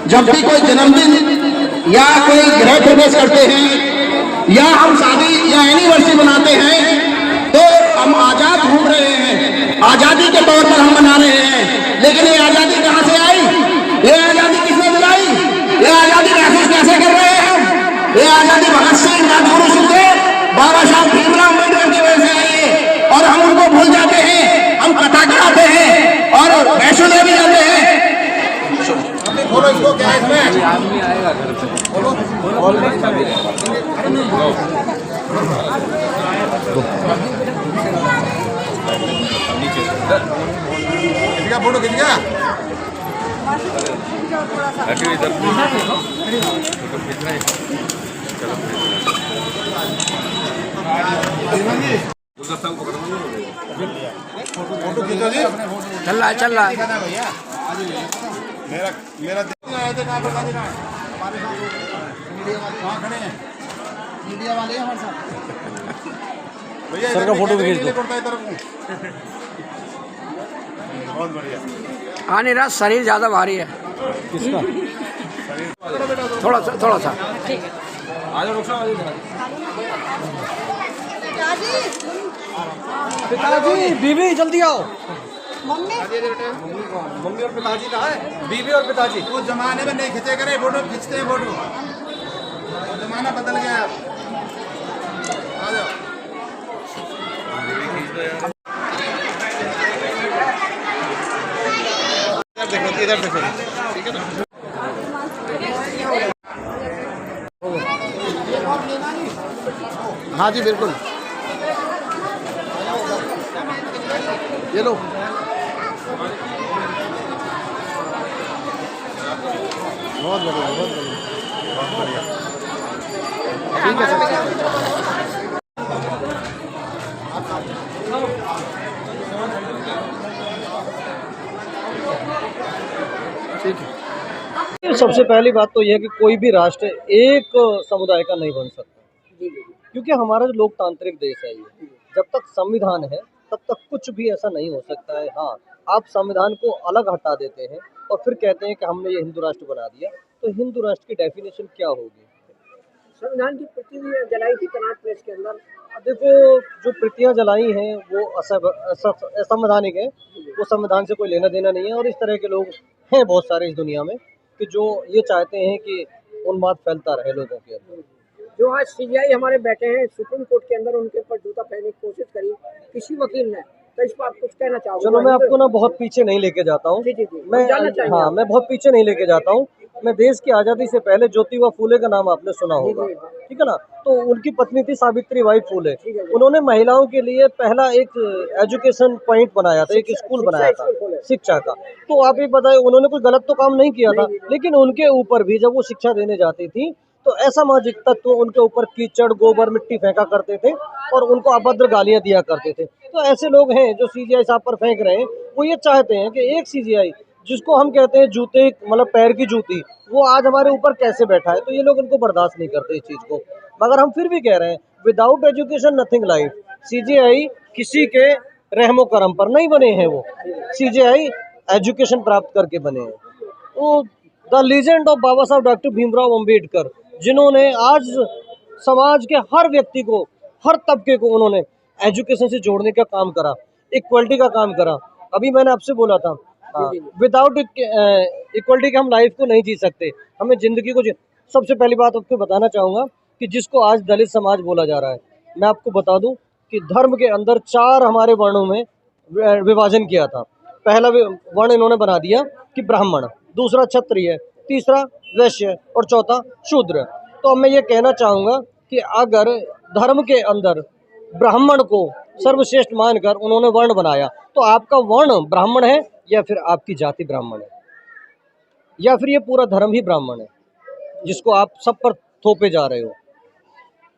जब भी कोई जन्मदिन या कोई गृह प्रवेश करते हैं या हम शादी या एनिवर्सरी मनाते हैं, तो हम आजाद घूम रहे हैं, आजादी के तौर पर हम मना रहे हैं। लेकिन ये आजादी कहां से आई, ये आजादी किसने दिलाई, ये आजादी महसूस कैसे कर रहे हैं हम। ये आजादी भगत सिंह, राजगुरु सुखदेव, बाबा साहब भीमराव अम्बेडकर की वजह से आई है। और हम उनको भूल जाते हैं, हम कथा कराते हैं और वैष्णो देवी जाते हैं। खोलो इसको, क्या है इसमें आदमी आएगा घर पे, फोटो खींच गया फोटो खींचो जी, चल रहा है भैया। मेरा मेरा आए थे कहाँ पर हमारे साथ मीडिया वाले कहाँ खड़े हैं, मीडिया वाले हमारे साथ भैया। सर का फोटो भी खींच दो, बहुत बढ़िया। हाँ नहीं रहा, शरीर ज्यादा भारी है किसका? थोड़ा सा पिताजी बीबी जल्दी आओ। मम्मी मम्मी और पिताजी कहाँ है? बीबी और पिताजी उस जमाने में नहीं खींचे करे फोटो, खींचते हैं फोटो, जमाना बदल गया। आ जाओ देखो, इधर देखो, ठीक है ना। हाँ जी बिल्कुल, ये लो। बहुत बढ़िया, बहुत बढ़िया, बहुत बढ़िया। ठीक है सर, ठीक है। सबसे पहली बात तो यह है कि कोई भी राष्ट्र एक समुदाय का नहीं बन सकता, क्योंकि हमारा जो लोकतांत्रिक देश है ये, जब तक संविधान है तब तक कुछ भी ऐसा नहीं हो सकता है। हाँ, आप संविधान को अलग हटा देते हैं और फिर कहते हैं कि हमने ये हिंदू राष्ट्र बना दिया, तो हिंदू राष्ट्र की डेफिनेशन क्या होगी? संविधान की प्रति जलाई थी कनॉट प्लेस के अंदर। देखो, जो प्रतियां जलाई हैं वो असंवैधानिक है, वो संविधान से कोई लेना देना नहीं है। और इस तरह के लोग हैं बहुत सारे इस दुनिया में कि जो ये चाहते हैं कि उन्माद फैलता रहे लोगों के अंदर। जो आज सीबीआई हमारे बैठे हैं सुप्रीम कोर्ट के अंदर, उनके ऊपर जूता पहनने की कोशिश करी किसी वकील ने, तो इस पर आप कुछ कहना चाहोगे? चलो, मैं आपको ना बहुत पीछे नहीं लेके जाता हूँ। मैं बहुत पीछे नहीं लेके जाता हूँ। मैं देश की आज़ादी से पहले ज्योतिबा फूले का नाम आपने सुना होगा, ठीक है ना। तो उनकी पत्नी थी सावित्रीबाई फूले। उन्होंने महिलाओं के लिए पहला एक एजुकेशन पॉइंट बनाया था, एक स्कूल बनाया था शिक्षा का। तो आप ये बताइए, उन्होंने कोई गलत तो काम नहीं किया था, लेकिन उनके ऊपर भी जब वो शिक्षा देने जाती थी तो असामाजिक तत्व उनके ऊपर कीचड़, गोबर, मिट्टी फेंका करते थे और उनको अभद्र गालियां दिया करते थे। तो ऐसे लोग हैं जो सीजीआई साहब पर फेंक रहे हैं, वो ये चाहते हैं कि एक सीजीआई जिसको हम कहते हैं जूते, मतलब पैर की जूती, वो आज हमारे ऊपर कैसे बैठा है। तो ये लोग इनको बर्दाश्त नहीं करते इस चीज़ को। मगर हम फिर भी कह रहे हैं, without education nothing life. CGI किसी के रहमो करम पर नहीं बने हैं, वो सीजीआई एजुकेशन प्राप्त करके बने हैं। तो द लीजेंड ऑफ बाबा साहब डॉक्टर भीमराव अम्बेडकर, जिन्होंने आज समाज के हर व्यक्ति को, हर तबके को उन्होंने एजुकेशन से जोड़ने का काम करा, इक्वलिटी का काम करा। अभी मैंने आपसे बोला था, विदाउट इक्वलिटी के हम लाइफ को नहीं जी सकते, हमें जिंदगी को सबसे पहली बात आपको बताना चाहूँगा कि जिसको आज दलित समाज बोला जा रहा है, मैं आपको बता दूं कि धर्म के अंदर 4 हमारे वर्णों में विभाजन किया था। पहला वर्ण इन्होंने बना दिया कि ब्राह्मण, दूसरा क्षत्रिय, तीसरा वैश्य और चौथा शूद्र। तो अब मैं ये कहना चाहूँगा कि अगर धर्म के अंदर ब्राह्मण को सर्वश्रेष्ठ मानकर उन्होंने वर्ण बनाया, तो आपका वर्ण ब्राह्मण है या फिर आपकी जाति ब्राह्मण है, या फिर ये पूरा धर्म ही ब्राह्मण है जिसको आप सब पर थोपे जा रहे हो।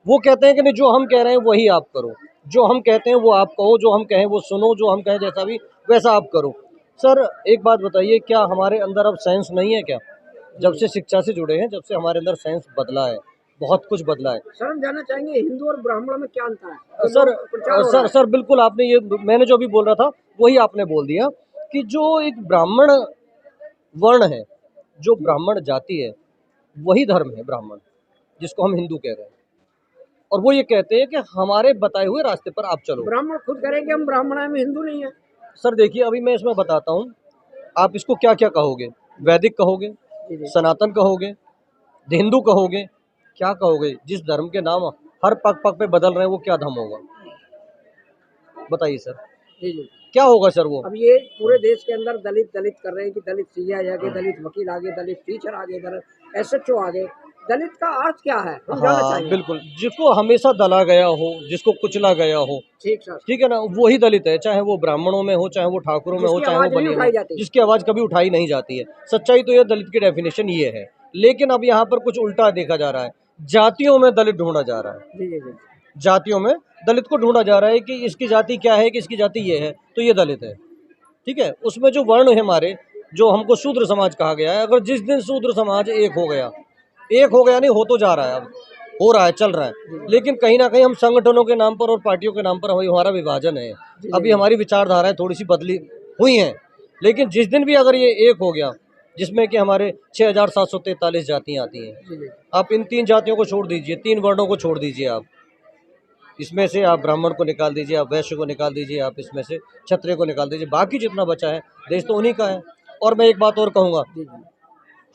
वो कहते हैं कि नहीं, जो हम कह रहे हैं वही आप करो, जो हम कहते हैं वो आप कहो, जो हम कहें वो सुनो, जो हम कहें जैसा भी वैसा आप करो। सर एक बात बताइए, क्या हमारे अंदर अब साइंस नहीं है क्या? जब से शिक्षा से जुड़े हैं, जब से हमारे अंदर साइंस बदला है, बहुत कुछ बदला है। सर हम जानना चाहेंगे हिंदू और ब्राह्मण में क्या अंतर है? सर बिल्कुल, आपने ये, मैंने जो भी बोल रहा था वही आपने बोल दिया कि जो एक ब्राह्मण वर्ण है, जो ब्राह्मण जाति है, वही धर्म है ब्राह्मण, जिसको हम हिंदू कह रहे हैं। और वो ये कहते हैं कि हमारे बताए हुए रास्ते पर आप चलो। ब्राह्मण खुद करेंगे हम ब्राह्मण हैं, हम हिंदू नहीं है। सर देखिए, अभी मैं इसमें बताता हूँ, आप इसको क्या क्या कहोगे? वैदिक कहोगे, सनातन कहोगे, हिंदू कहोगे, क्या कहोगे? जिस धर्म के नाम हर पग पग पे बदल रहे हैं वो क्या धर्म होगा, बताइए सर। जी जी क्या होगा सर वो? अब ये पूरे देश के अंदर दलित कर रहे हैं कि दलित सीआई आगे, दलित वकील आगे, दलित टीचर आगे, दलित एसएचओ आगे। दलित का अर्थ क्या है, हम जानना हाँ चाहेंगे। बिल्कुल, जिसको हमेशा दला गया हो, जिसको कुचला गया हो, ठीक सर, ठीक है ना, वही दलित है। चाहे वो ब्राह्मणों में हो, चाहे वो ठाकुरों में हो, चाहे वो बनिया में, जिसकी आवाज कभी उठाई नहीं जाती है। सच्चाई तो ये दलित की डेफिनेशन ये है। लेकिन अब यहाँ पर कुछ उल्टा देखा जा रहा है, जातियों में दलित ढूंढा जा रहा है। जी जी जी जातियों में दलित को ढूंढा जा रहा है कि इसकी जाति क्या है, कि इसकी जाति ये है, तो ये दलित है। ठीक है, उसमें जो वर्ण है हमारे, जो हमको शूद्र समाज कहा गया है, अगर जिस दिन शूद्र समाज एक हो गया नहीं, हो तो जा रहा है, अब हो रहा है, चल रहा है, लेकिन कहीं ना कहीं हम संगठनों के नाम पर और पार्टियों के नाम पर हमारा विभाजन है। अभी हमारी विचारधाराएं थोड़ी सी बदली हुई हैं, लेकिन जिस दिन भी अगर ये एक हो गया, जिसमें कि हमारे 6743 जातियाँ आती हैं, आप इन 3 जातियों को छोड़ दीजिए, 3 वर्णों को छोड़ दीजिए, आप इसमें से आप ब्राह्मण को निकाल दीजिए, आप वैश्य को निकाल दीजिए, आप इसमें से क्षत्रिय को निकाल दीजिए, बाकी जितना बचा है देश तो उन्हीं का है। और मैं एक बात और कहूँगा,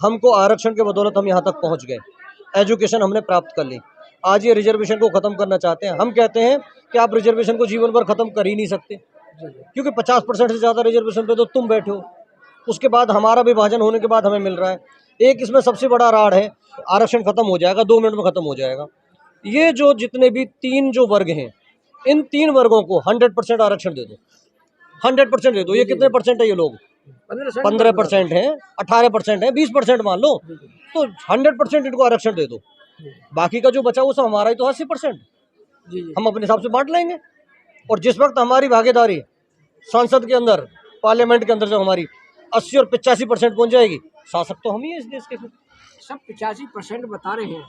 हमको आरक्षण के बदौलत हम यहाँ तक पहुँच गए, एजुकेशन हमने प्राप्त कर ली। आज ये रिजर्वेशन को ख़त्म करना चाहते हैं। हम कहते हैं कि आप रिजर्वेशन को जीवन भर ख़त्म कर ही नहीं सकते, क्योंकि 50% से ज़्यादा रिजर्वेशन पे तो तुम बैठे हो। उसके बाद हमारा विभाजन होने के बाद हमें मिल रहा है। एक इसमें सबसे बड़ा राड है, आरक्षण खत्म हो जाएगा, 2 मिनट में खत्म हो जाएगा। ये जो जितने भी 3 जो वर्ग हैं, इन 3 वर्गों को 100% आरक्षण दे दो, 100% दे दो। ये कितने परसेंट है? ये लोग 15% है, 18% है, 20% मान लो, तो 100% इनको आरक्षण दे दो। बाकी का जो बचा वो सब हमारा ही तो 80%, हम अपने हिसाब से बांट लेंगे। और जिस वक्त हमारी भागीदारी संसद के अंदर, पार्लियामेंट के अंदर जब हमारी 80 और 85% पहुंच जाएगी, शासक तो हम ही है इस देश के। फिर सब 85% बता रहे हैं,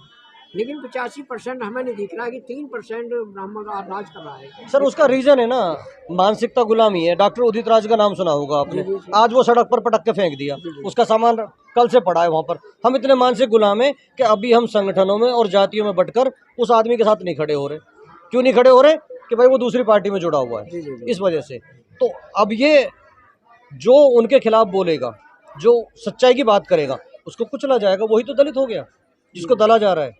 लेकिन 85% हमें नहीं दिख रहा है कि 3% ब्राह्मण राज कर रहा है। सर उसका रीजन है ना, मानसिकता गुलामी है। डॉक्टर उदित राज का नाम सुना होगा आपने, आज वो सड़क पर पटक के फेंक दिया, उसका सामान कल से पड़ा है वहाँ पर। हम इतने मानसिक गुलाम हैं कि अभी हम संगठनों में और जातियों में बटकर उस आदमी के साथ नहीं खड़े हो रहे। क्यों नहीं खड़े हो रहे? कि भाई वो दूसरी पार्टी में जुड़ा हुआ है, इस वजह से। तो अब ये जो उनके खिलाफ बोलेगा, जो सच्चाई की बात करेगा, उसको कुचला जाएगा। वही तो दलित हो गया, जिसको दला जा रहा है।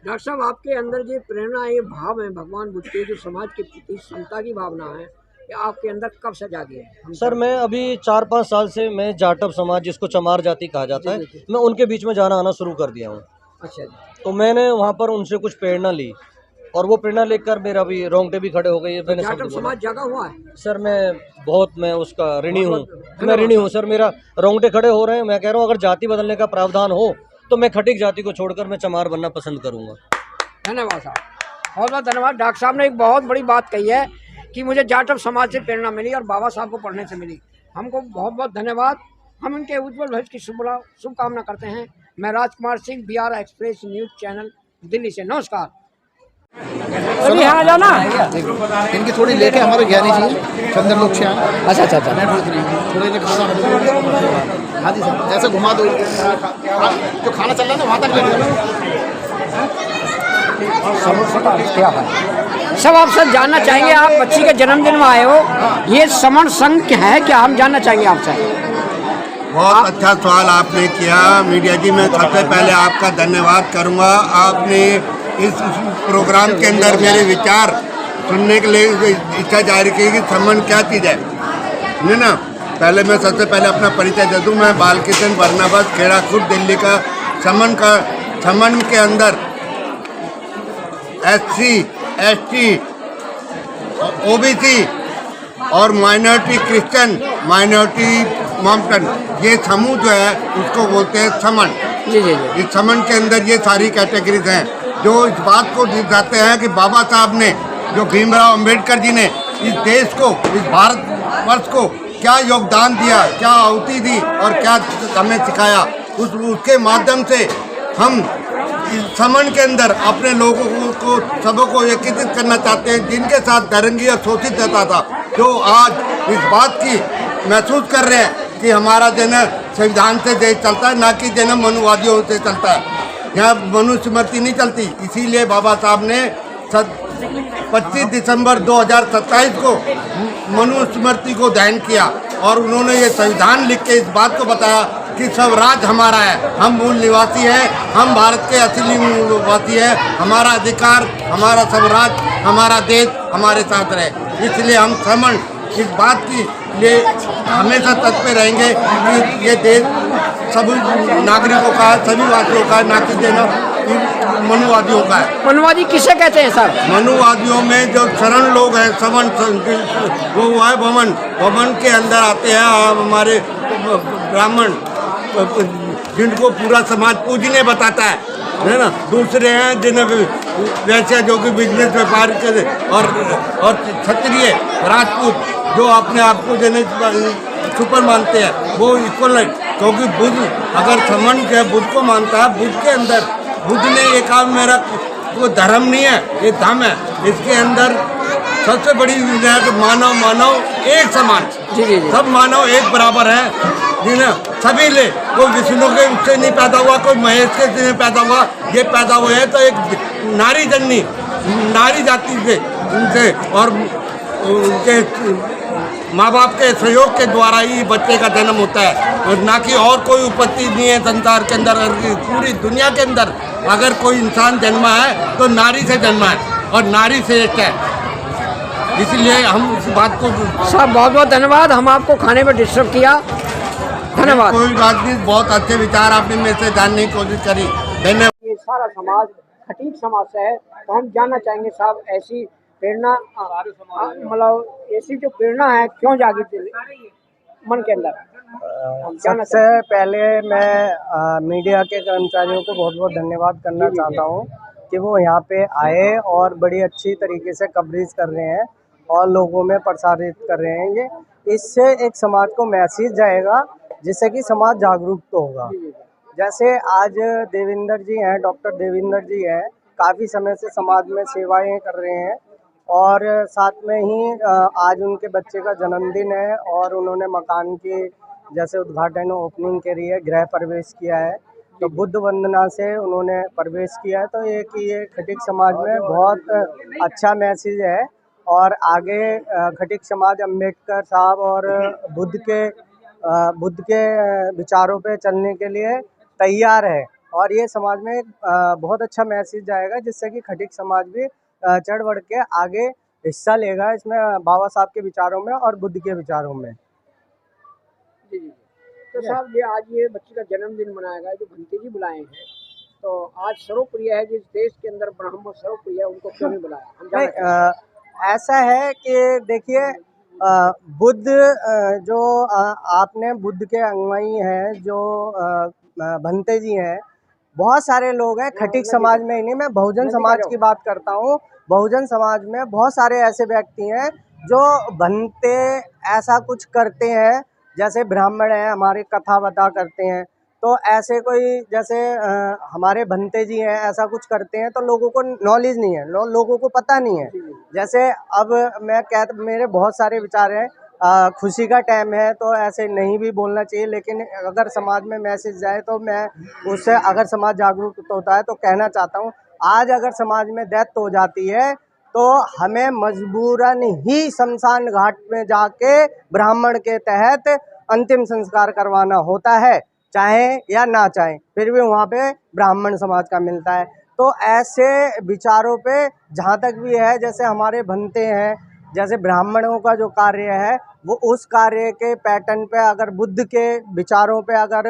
डॉक्टर साहब, आपके अंदर ये प्रेरणा, ये भाव है भगवान बुद्ध के, जो समाज के प्रति समता की भावना है, ये आपके अंदर कब से जागी है? सर मैं अभी 4-5 साल से मैं जाटव समाज, जिसको चमार जाति कहा जाता है, मैं उनके बीच में जाना आना शुरू कर दिया हूँ। अच्छा जी। तो मैंने वहाँ पर उनसे कुछ प्रेरणा ली, और वो प्रेरणा लेकर मेरा भी रोंगटे भी खड़े हो गए। तो जाटव समाज जागा हुआ है सर, मैं उसका ऋणी हूँ, मैं ऋणी हूँ सर। मेरा रोंगटे खड़े हो रहे हैं। मैं कह रहा हूँ अगर जाति बदलने का प्रावधान हो तो मैं खटिक जाति को छोड़कर मैं चमार बनना पसंद करूँगा। धन्यवाद साहब, बहुत बहुत धन्यवाद। डॉक्टर साहब ने एक बहुत बड़ी बात कही है कि मुझे जाटव समाज से प्रेरणा मिली और बाबा साहब को पढ़ने से मिली। हमको बहुत बहुत धन्यवाद। हम इनके उज्जवल भविष्य की शुभकामना करते हैं। मैं Rajkumar Singh, BR express news channel, Delhi से। नमस्कार। अभी यहाँ जाना इनकी थोड़ी लेके हमारे ज्ञानी जी चंद्र लोग से आए। अच्छा अच्छा अच्छा, थोड़े ने खाना। हाँ जी सर, ऐसे घुमा दो, जो खाना चल रहा है ना वहाँ तक ले क्या है सब आपसे जानना चाहेंगे। आप बच्ची के जन्मदिन में आए हो, ये समण संघ है क्या, हम जानना चाहेंगे आपसे। बहुत अच्छा सवाल आपने किया मीडिया जी। मैं सबसे पहले आपका धन्यवाद करूंगा, आपने इस प्रोग्राम के अंदर मेरे विचार सुनने के लिए इच्छा जाहिर की कि समन क्या चीज़ है, नहीं ना। पहले मैं सबसे पहले अपना परिचय दे दूँ। मैं बालकिशन बरनाबाद, खेड़ा खुर्द, दिल्ली का। समन के अंदर SC, ST, OBC और माइनॉरिटी क्रिश्चियन, माइनॉरिटी मॉम्पटन, ये समूह जो है उसको बोलते हैं समन। जी जी। इस समन के अंदर ये सारी कैटेगरीज हैं जो इस बात को दिखाते हैं कि बाबा साहब ने, जो भीमराव अंबेडकर जी ने इस देश को, इस भारतवर्ष को क्या योगदान दिया, क्या आहुति दी और क्या हमें सिखाया, उसके माध्यम से हम इस समन के अंदर अपने लोगों को सबको एकीकृत करना चाहते हैं, जिनके साथ दरंगी और शोषित रहता था, जो आज इस बात की महसूस कर रहे हैं कि हमारा जन संविधान से देश चलता है, ना कि जन मनुवादियों से चलता है। यहाँ मनुस्मृति नहीं चलती। इसीलिए बाबा साहब ने 25 दिसंबर 2027 को मनुस्मृति को दान किया और उन्होंने ये संविधान लिख के इस बात को बताया कि स्वराज हमारा है, हम मूल निवासी हैं, हम भारत के असली मूल निवासी हैं, हमारा अधिकार, हमारा स्वराज, हमारा देश हमारे साथ रहे। इसलिए हम श्रमण इस बात की लिए हमेशा तत्पर रहेंगे कि ये देश सभी नागरिकों का, सभी वासियों का, ना कि देना मनुवादियों का है। मनुवादी किसे कहते हैं सर? मनुवादियों में जो शरण लोग हैं, श्रवण, वो है वमन। वमन के अंदर आते हैं हमारे ब्राह्मण, जिनको पूरा समाज पूजने बताता है ना। दूसरे हैं जिन्हें वैसे जो कि बिजनेस व्यापार के और क्षत्रिय राजपूत जो अपने आप को जिन्हें सुपर मानते हैं वो इक्वल है, क्योंकि बुद्ध अगर श्रमण के बुद्ध को मानता है, बुद्ध के अंदर बुद्ध ने ये कहा मेरा वो धर्म नहीं है, ये धर्म है। इसके अंदर सबसे बड़ी है कि मानव मानव एक समान, सब मानव एक बराबर है, जिन्हें सभी ले, कोई विष्णु के उससे नहीं पैदा हुआ, कोई महेश के नहीं पैदा हुआ, ये पैदा हुए हैं तो एक नारी जननी, नारी जाति से उनसे और उनके माँ बाप के सहयोग के द्वारा ही बच्चे का जन्म होता है, और ना कि और कोई उपस्थिति नहीं है संसार के अंदर। पूरी दुनिया के अंदर अगर कोई इंसान जन्मा है तो नारी से जन्मा है और नारी श्रेष्ठ है। इसलिए हम इस बात को साहब बहुत बहुत धन्यवाद, हम आपको खाने में डिस्टर्ब किया, धन्यवाद। कोई बात नहीं, बहुत अच्छे विचार आपने मेरे से जानने की कोशिश करी, धन्यवाद। ये सारा समाज खटीक समाज से है, तो हम जानना चाहेंगे साहब ऐसी प्रेरणा, मतलब ऐसी जो प्रेरणा है क्यों जागी मन के अंदर? सबसे पहले मैं मीडिया के कर्मचारियों को बहुत बहुत धन्यवाद करना चाहता हूं कि वो यहाँ पे आए और बड़ी अच्छी तरीके से कवरेज कर रहे हैं और लोगों में प्रसारित कर रहे हैं। ये इससे एक समाज को मैसेज जाएगा जिससे कि समाज जागरूक तो होगा। जैसे आज देवेंद्र जी हैं, डॉक्टर देवेंद्र जी हैं, काफ़ी समय से समाज में सेवाएं कर रहे हैं और साथ में ही आज उनके बच्चे का जन्मदिन है और उन्होंने मकान की जैसे उद्घाटन ओपनिंग के लिए गृह प्रवेश किया है, तो बुद्ध वंदना से उन्होंने प्रवेश किया है। तो ये खटीक समाज में बहुत अच्छा मैसेज है और आगे खटीक समाज अम्बेडकर साहब और बुद्ध के विचारों पे चलने के लिए तैयार है और ये समाज में बहुत अच्छा मैसेज जाएगा जिससे कि खटीक समाज भी चढ़ बढ़ के आगे हिस्सा लेगा इसमें, बाबा साहब के विचारों में और बुद्ध के विचारों में। जी जी। तो साहब ये आज ये बच्ची का जन्मदिन मनाया गया, जो भंते जी बुलाए हैं, तो आज सर्वप्रिय है जिस देश के अंदर ब्राह्मण सर्वप्रिय है, उनको क्यों नहीं बुलाया? हम नहीं, ऐसा है कि देखिए बुद्ध जो आपने बुद्ध के अनुयायी हैं जो भंते जी हैं, बहुत सारे लोग हैं खटीक समाज में ही नहीं, मैं बहुजन समाज की बात करता हूँ। बहुजन समाज में बहुत सारे ऐसे व्यक्ति हैं जो भंते ऐसा कुछ करते हैं, जैसे ब्राह्मण हैं हमारे कथा वथा करते हैं, तो ऐसे कोई जैसे हमारे भंते जी हैं ऐसा कुछ करते हैं तो लोगों को नॉलेज नहीं है, लोगों को पता नहीं है। जैसे अब मैं मेरे बहुत सारे विचार हैं, खुशी का टाइम है तो ऐसे नहीं भी बोलना चाहिए, लेकिन अगर समाज में मैसेज जाए तो मैं उससे अगर समाज जागरूक होता है तो कहना चाहता हूँ। आज अगर समाज में डेथ हो जाती है तो हमें मजबूरन ही शमशान घाट में जाके ब्राह्मण के तहत अंतिम संस्कार करवाना होता है, चाहे या ना चाहे, फिर भी वहाँ पे ब्राह्मण समाज का मिलता है। तो ऐसे विचारों पे जहाँ तक भी है, जैसे हमारे भंते हैं, जैसे ब्राह्मणों का जो कार्य है वो उस कार्य के पैटर्न पे अगर बुद्ध के विचारों पे अगर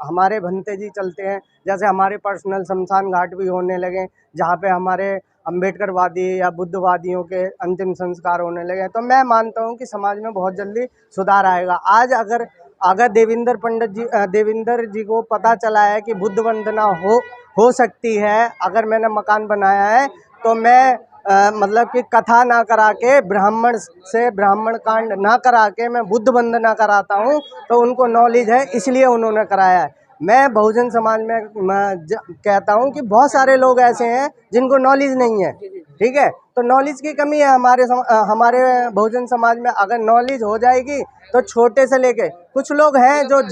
हमारे भंते जी चलते हैं, जैसे हमारे पर्सनल शमशान घाट भी होने लगे जहाँ पे हमारे अम्बेडकरवादी या बुद्धवादियों के अंतिम संस्कार होने लगे, तो मैं मानता हूँ कि समाज में बहुत जल्दी सुधार आएगा। आज अगर देवेंद्र जी को पता चला है कि बुद्ध वंदना हो सकती है, अगर मैंने मकान बनाया है तो मैं मतलब कि कथा ना करा के ब्राह्मण से ब्राह्मण कांड ना करा के मैं बुद्ध वंदना कराता हूँ, तो उनको नॉलेज है इसलिए उन्होंने कराया है। मैं बहुजन समाज में कहता हूँ कि बहुत सारे लोग ऐसे हैं जिनको नॉलेज नहीं है, ठीक है, तो नॉलेज की कमी है हमारे बहुजन समाज में। अगर नॉलेज हो जाएगी तो छोटे से लेके कुछ लोग हैं जो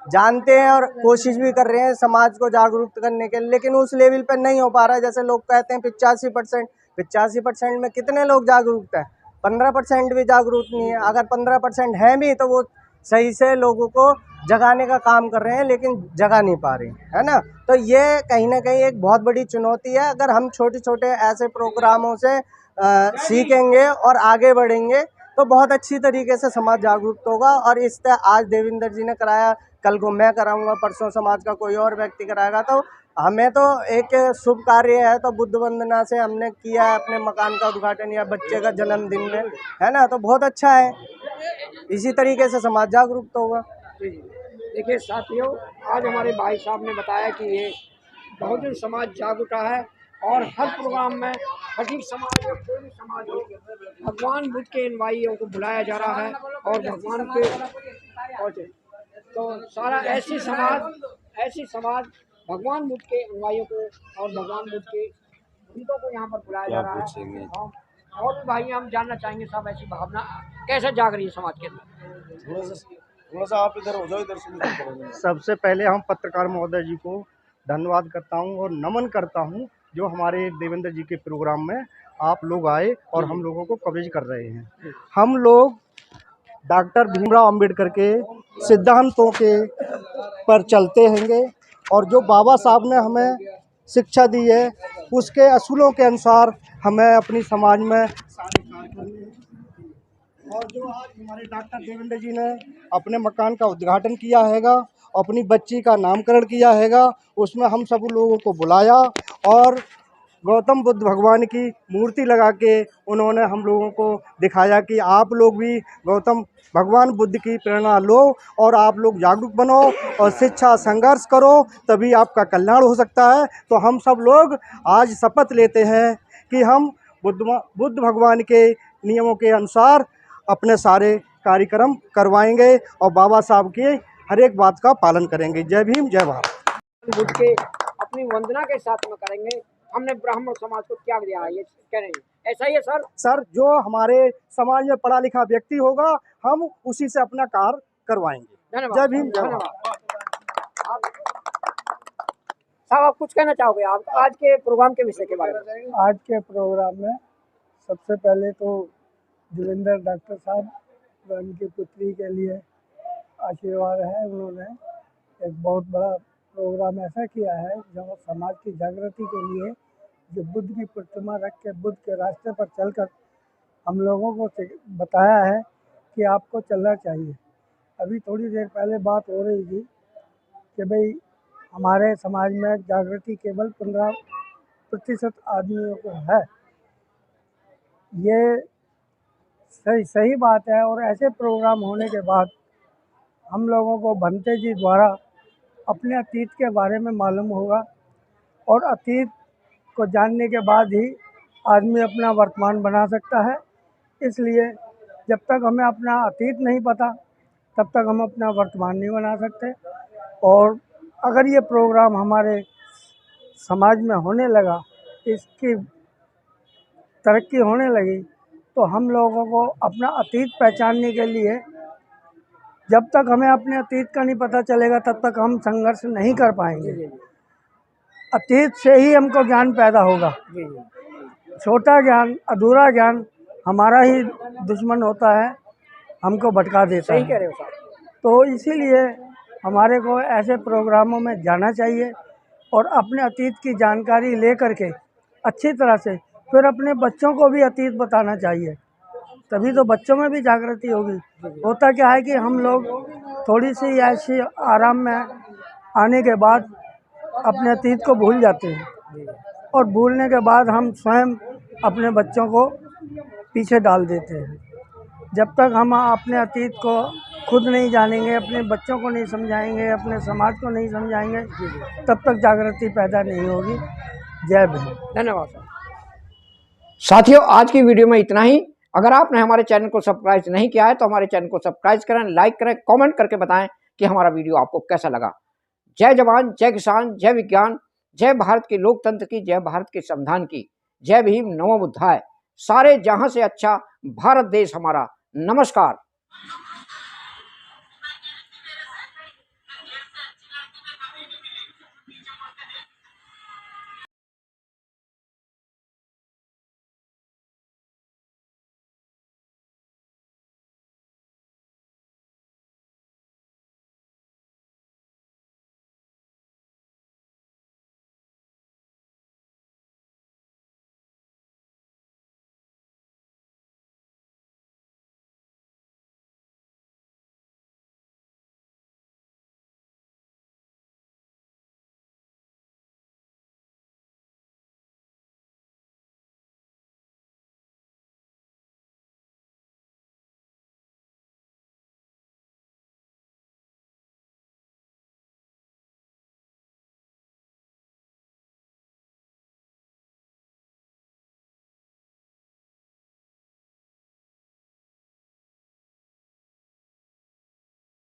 जानते हैं और कोशिश भी कर रहे हैं समाज को जागरूक करने के लिए, लेकिन उस लेवल पर नहीं हो पा रहा है। जैसे लोग कहते हैं 85% 85% में कितने लोग जागरूक हैं? 15% भी जागरूक नहीं है। अगर 15% है भी तो वो सही से लोगों को जगाने का काम कर रहे हैं, लेकिन जगा नहीं पा रहे हैं, है ना। तो ये कहीं ना कहीं एक बहुत बड़ी चुनौती है। अगर हम छोटे छोटे ऐसे प्रोग्रामों से सीखेंगे और आगे बढ़ेंगे तो बहुत अच्छी तरीके से समाज जागरूक होगा। और इस तरह आज देवेंद्र जी ने कराया, कल को मैं कराऊंगा, परसों समाज का कोई और व्यक्ति कराएगा। तो हमें तो एक शुभ कार्य है, तो बुद्ध वंदना से हमने किया है अपने मकान का उद्घाटन या बच्चे का जन्मदिन में, है ना। तो बहुत अच्छा है, इसी तरीके से समाज जागरूक होगा। देखिए साथियों, आज हमारे भाई साहब ने बताया कि ये बहुजन समाज जागरूक है और हर प्रोग्राम में हर समाज या कोई भी समाज हो, भगवान बुद्ध के अनुयायियों को बुलाया जा रहा है और भगवान के पहुँचे तो सारा ऐसी समाज भगवान बुद्ध के अनुयायियों को और भगवान बुद्ध के भक्तों को यहाँ पर बुलाया जा रहा है। और भी भाई हम जानना चाहेंगे सब ऐसी भावना कैसे जाग रही है समाज के अंदर। थोड़ा सा आप इधर हो जाओ, इधर से। सबसे पहले हम पत्रकार महोदय जी को धन्यवाद करता हूं और नमन करता हूं, जो हमारे देवेंद्र जी के प्रोग्राम में आप लोग आए और हम लोगों को कवरेज कर रहे हैं। हम लोग डॉक्टर भीमराव अंबेडकर के सिद्धांतों के पर चलते हैंगे और जो बाबा साहब ने हमें शिक्षा दी है उसके असूलों के अनुसार हमें अपनी समाज में सारे कार्य करने हैं। और जो आज हमारे डॉक्टर देवेंद्र जी ने अपने मकान का उद्घाटन किया हैगा, अपनी बच्ची का नामकरण किया हैगा, उसमें हम सब लोगों को बुलाया और गौतम बुद्ध भगवान की मूर्ति लगा के उन्होंने हम लोगों को दिखाया कि आप लोग भी गौतम भगवान बुद्ध की प्रेरणा लो और आप लोग जागरूक बनो और शिक्षा संघर्ष करो, तभी आपका कल्याण हो सकता है। तो हम सब लोग आज शपथ लेते हैं कि हम बुद्ध भगवान के नियमों के अनुसार अपने सारे कार्यक्रम करवाएंगे और बाबा साहब के हर एक बात का पालन करेंगे। जय भीम, जय भारत। बुद्ध के अपनी वंदना के साथ में करेंगे। हमने ब्राह्मण समाज को त्याग दिया है, ये कह रहे हैं, ऐसा ही है सर? सर, जो हमारे समाज में पढ़ा लिखा व्यक्ति होगा हम उसी से अपना कार्य करवाएंगे। जय भीम, जय भारत। साहब आप कुछ कहना चाहोगे आप आज के प्रोग्राम के विषय के बारे में? आज के प्रोग्राम में सबसे पहले तो देवेंद्र डॉक्टर साहब उनकी पुत्री के लिए आशीर्वाद है। उन्होंने एक बहुत बड़ा प्रोग्राम ऐसा किया है जो समाज की जागृति के लिए, जो बुद्ध की प्रतिमा रख के बुद्ध के रास्ते पर चलकर हम लोगों को बताया है कि आपको चलना चाहिए। अभी थोड़ी देर पहले बात हो रही थी कि भाई हमारे समाज में जागृति केवल 15% आदमियों को है। ये सही बात है। और ऐसे प्रोग्राम होने के बाद हम लोगों को भंते जी द्वारा अपने अतीत के बारे में मालूम होगा और अतीत को जानने के बाद ही आदमी अपना वर्तमान बना सकता है। इसलिए जब तक हमें अपना अतीत नहीं पता तब तक हम अपना वर्तमान नहीं बना सकते। और अगर ये प्रोग्राम हमारे समाज में होने लगा, इसकी तरक्की होने लगी, तो हम लोगों को अपना अतीत पहचानने के लिए, जब तक हमें अपने अतीत का नहीं पता चलेगा तब तक हम संघर्ष नहीं कर पाएंगे। अतीत से ही हमको ज्ञान पैदा होगा। छोटा ज्ञान, अधूरा ज्ञान हमारा ही दुश्मन होता है, हमको भटका देता है। सही कह रहे हो साहब। तो इसीलिए हमारे को ऐसे प्रोग्रामों में जाना चाहिए और अपने अतीत की जानकारी ले करके अच्छी तरह से फिर अपने बच्चों को भी अतीत बताना चाहिए, तभी तो बच्चों में भी जागृति होगी। होता क्या है कि हम लोग थोड़ी सी ऐसी आराम में आने के बाद अपने अतीत को भूल जाते हैं और भूलने के बाद हम स्वयं अपने बच्चों को पीछे डाल देते हैं। जब तक हम अपने अतीत को खुद नहीं जानेंगे, अपने बच्चों को नहीं समझाएंगे, अपने समाज को नहीं समझाएंगे, तब तक जागृति पैदा नहीं होगी। जय भीम। धन्यवाद साथियों, आज की वीडियो में इतना ही। अगर आपने हमारे चैनल को सब्सक्राइब नहीं किया है तो हमारे चैनल को सब्सक्राइब करें, लाइक करें, कमेंट करके बताएं कि हमारा वीडियो आपको कैसा लगा। जय जवान, जय किसान, जय विज्ञान, जय भारत के लोकतंत्र की, जय भारत के संविधान की, जय भीम, नमो बुद्धाय। सारे जहां से अच्छा भारत देश हमारा। नमस्कार।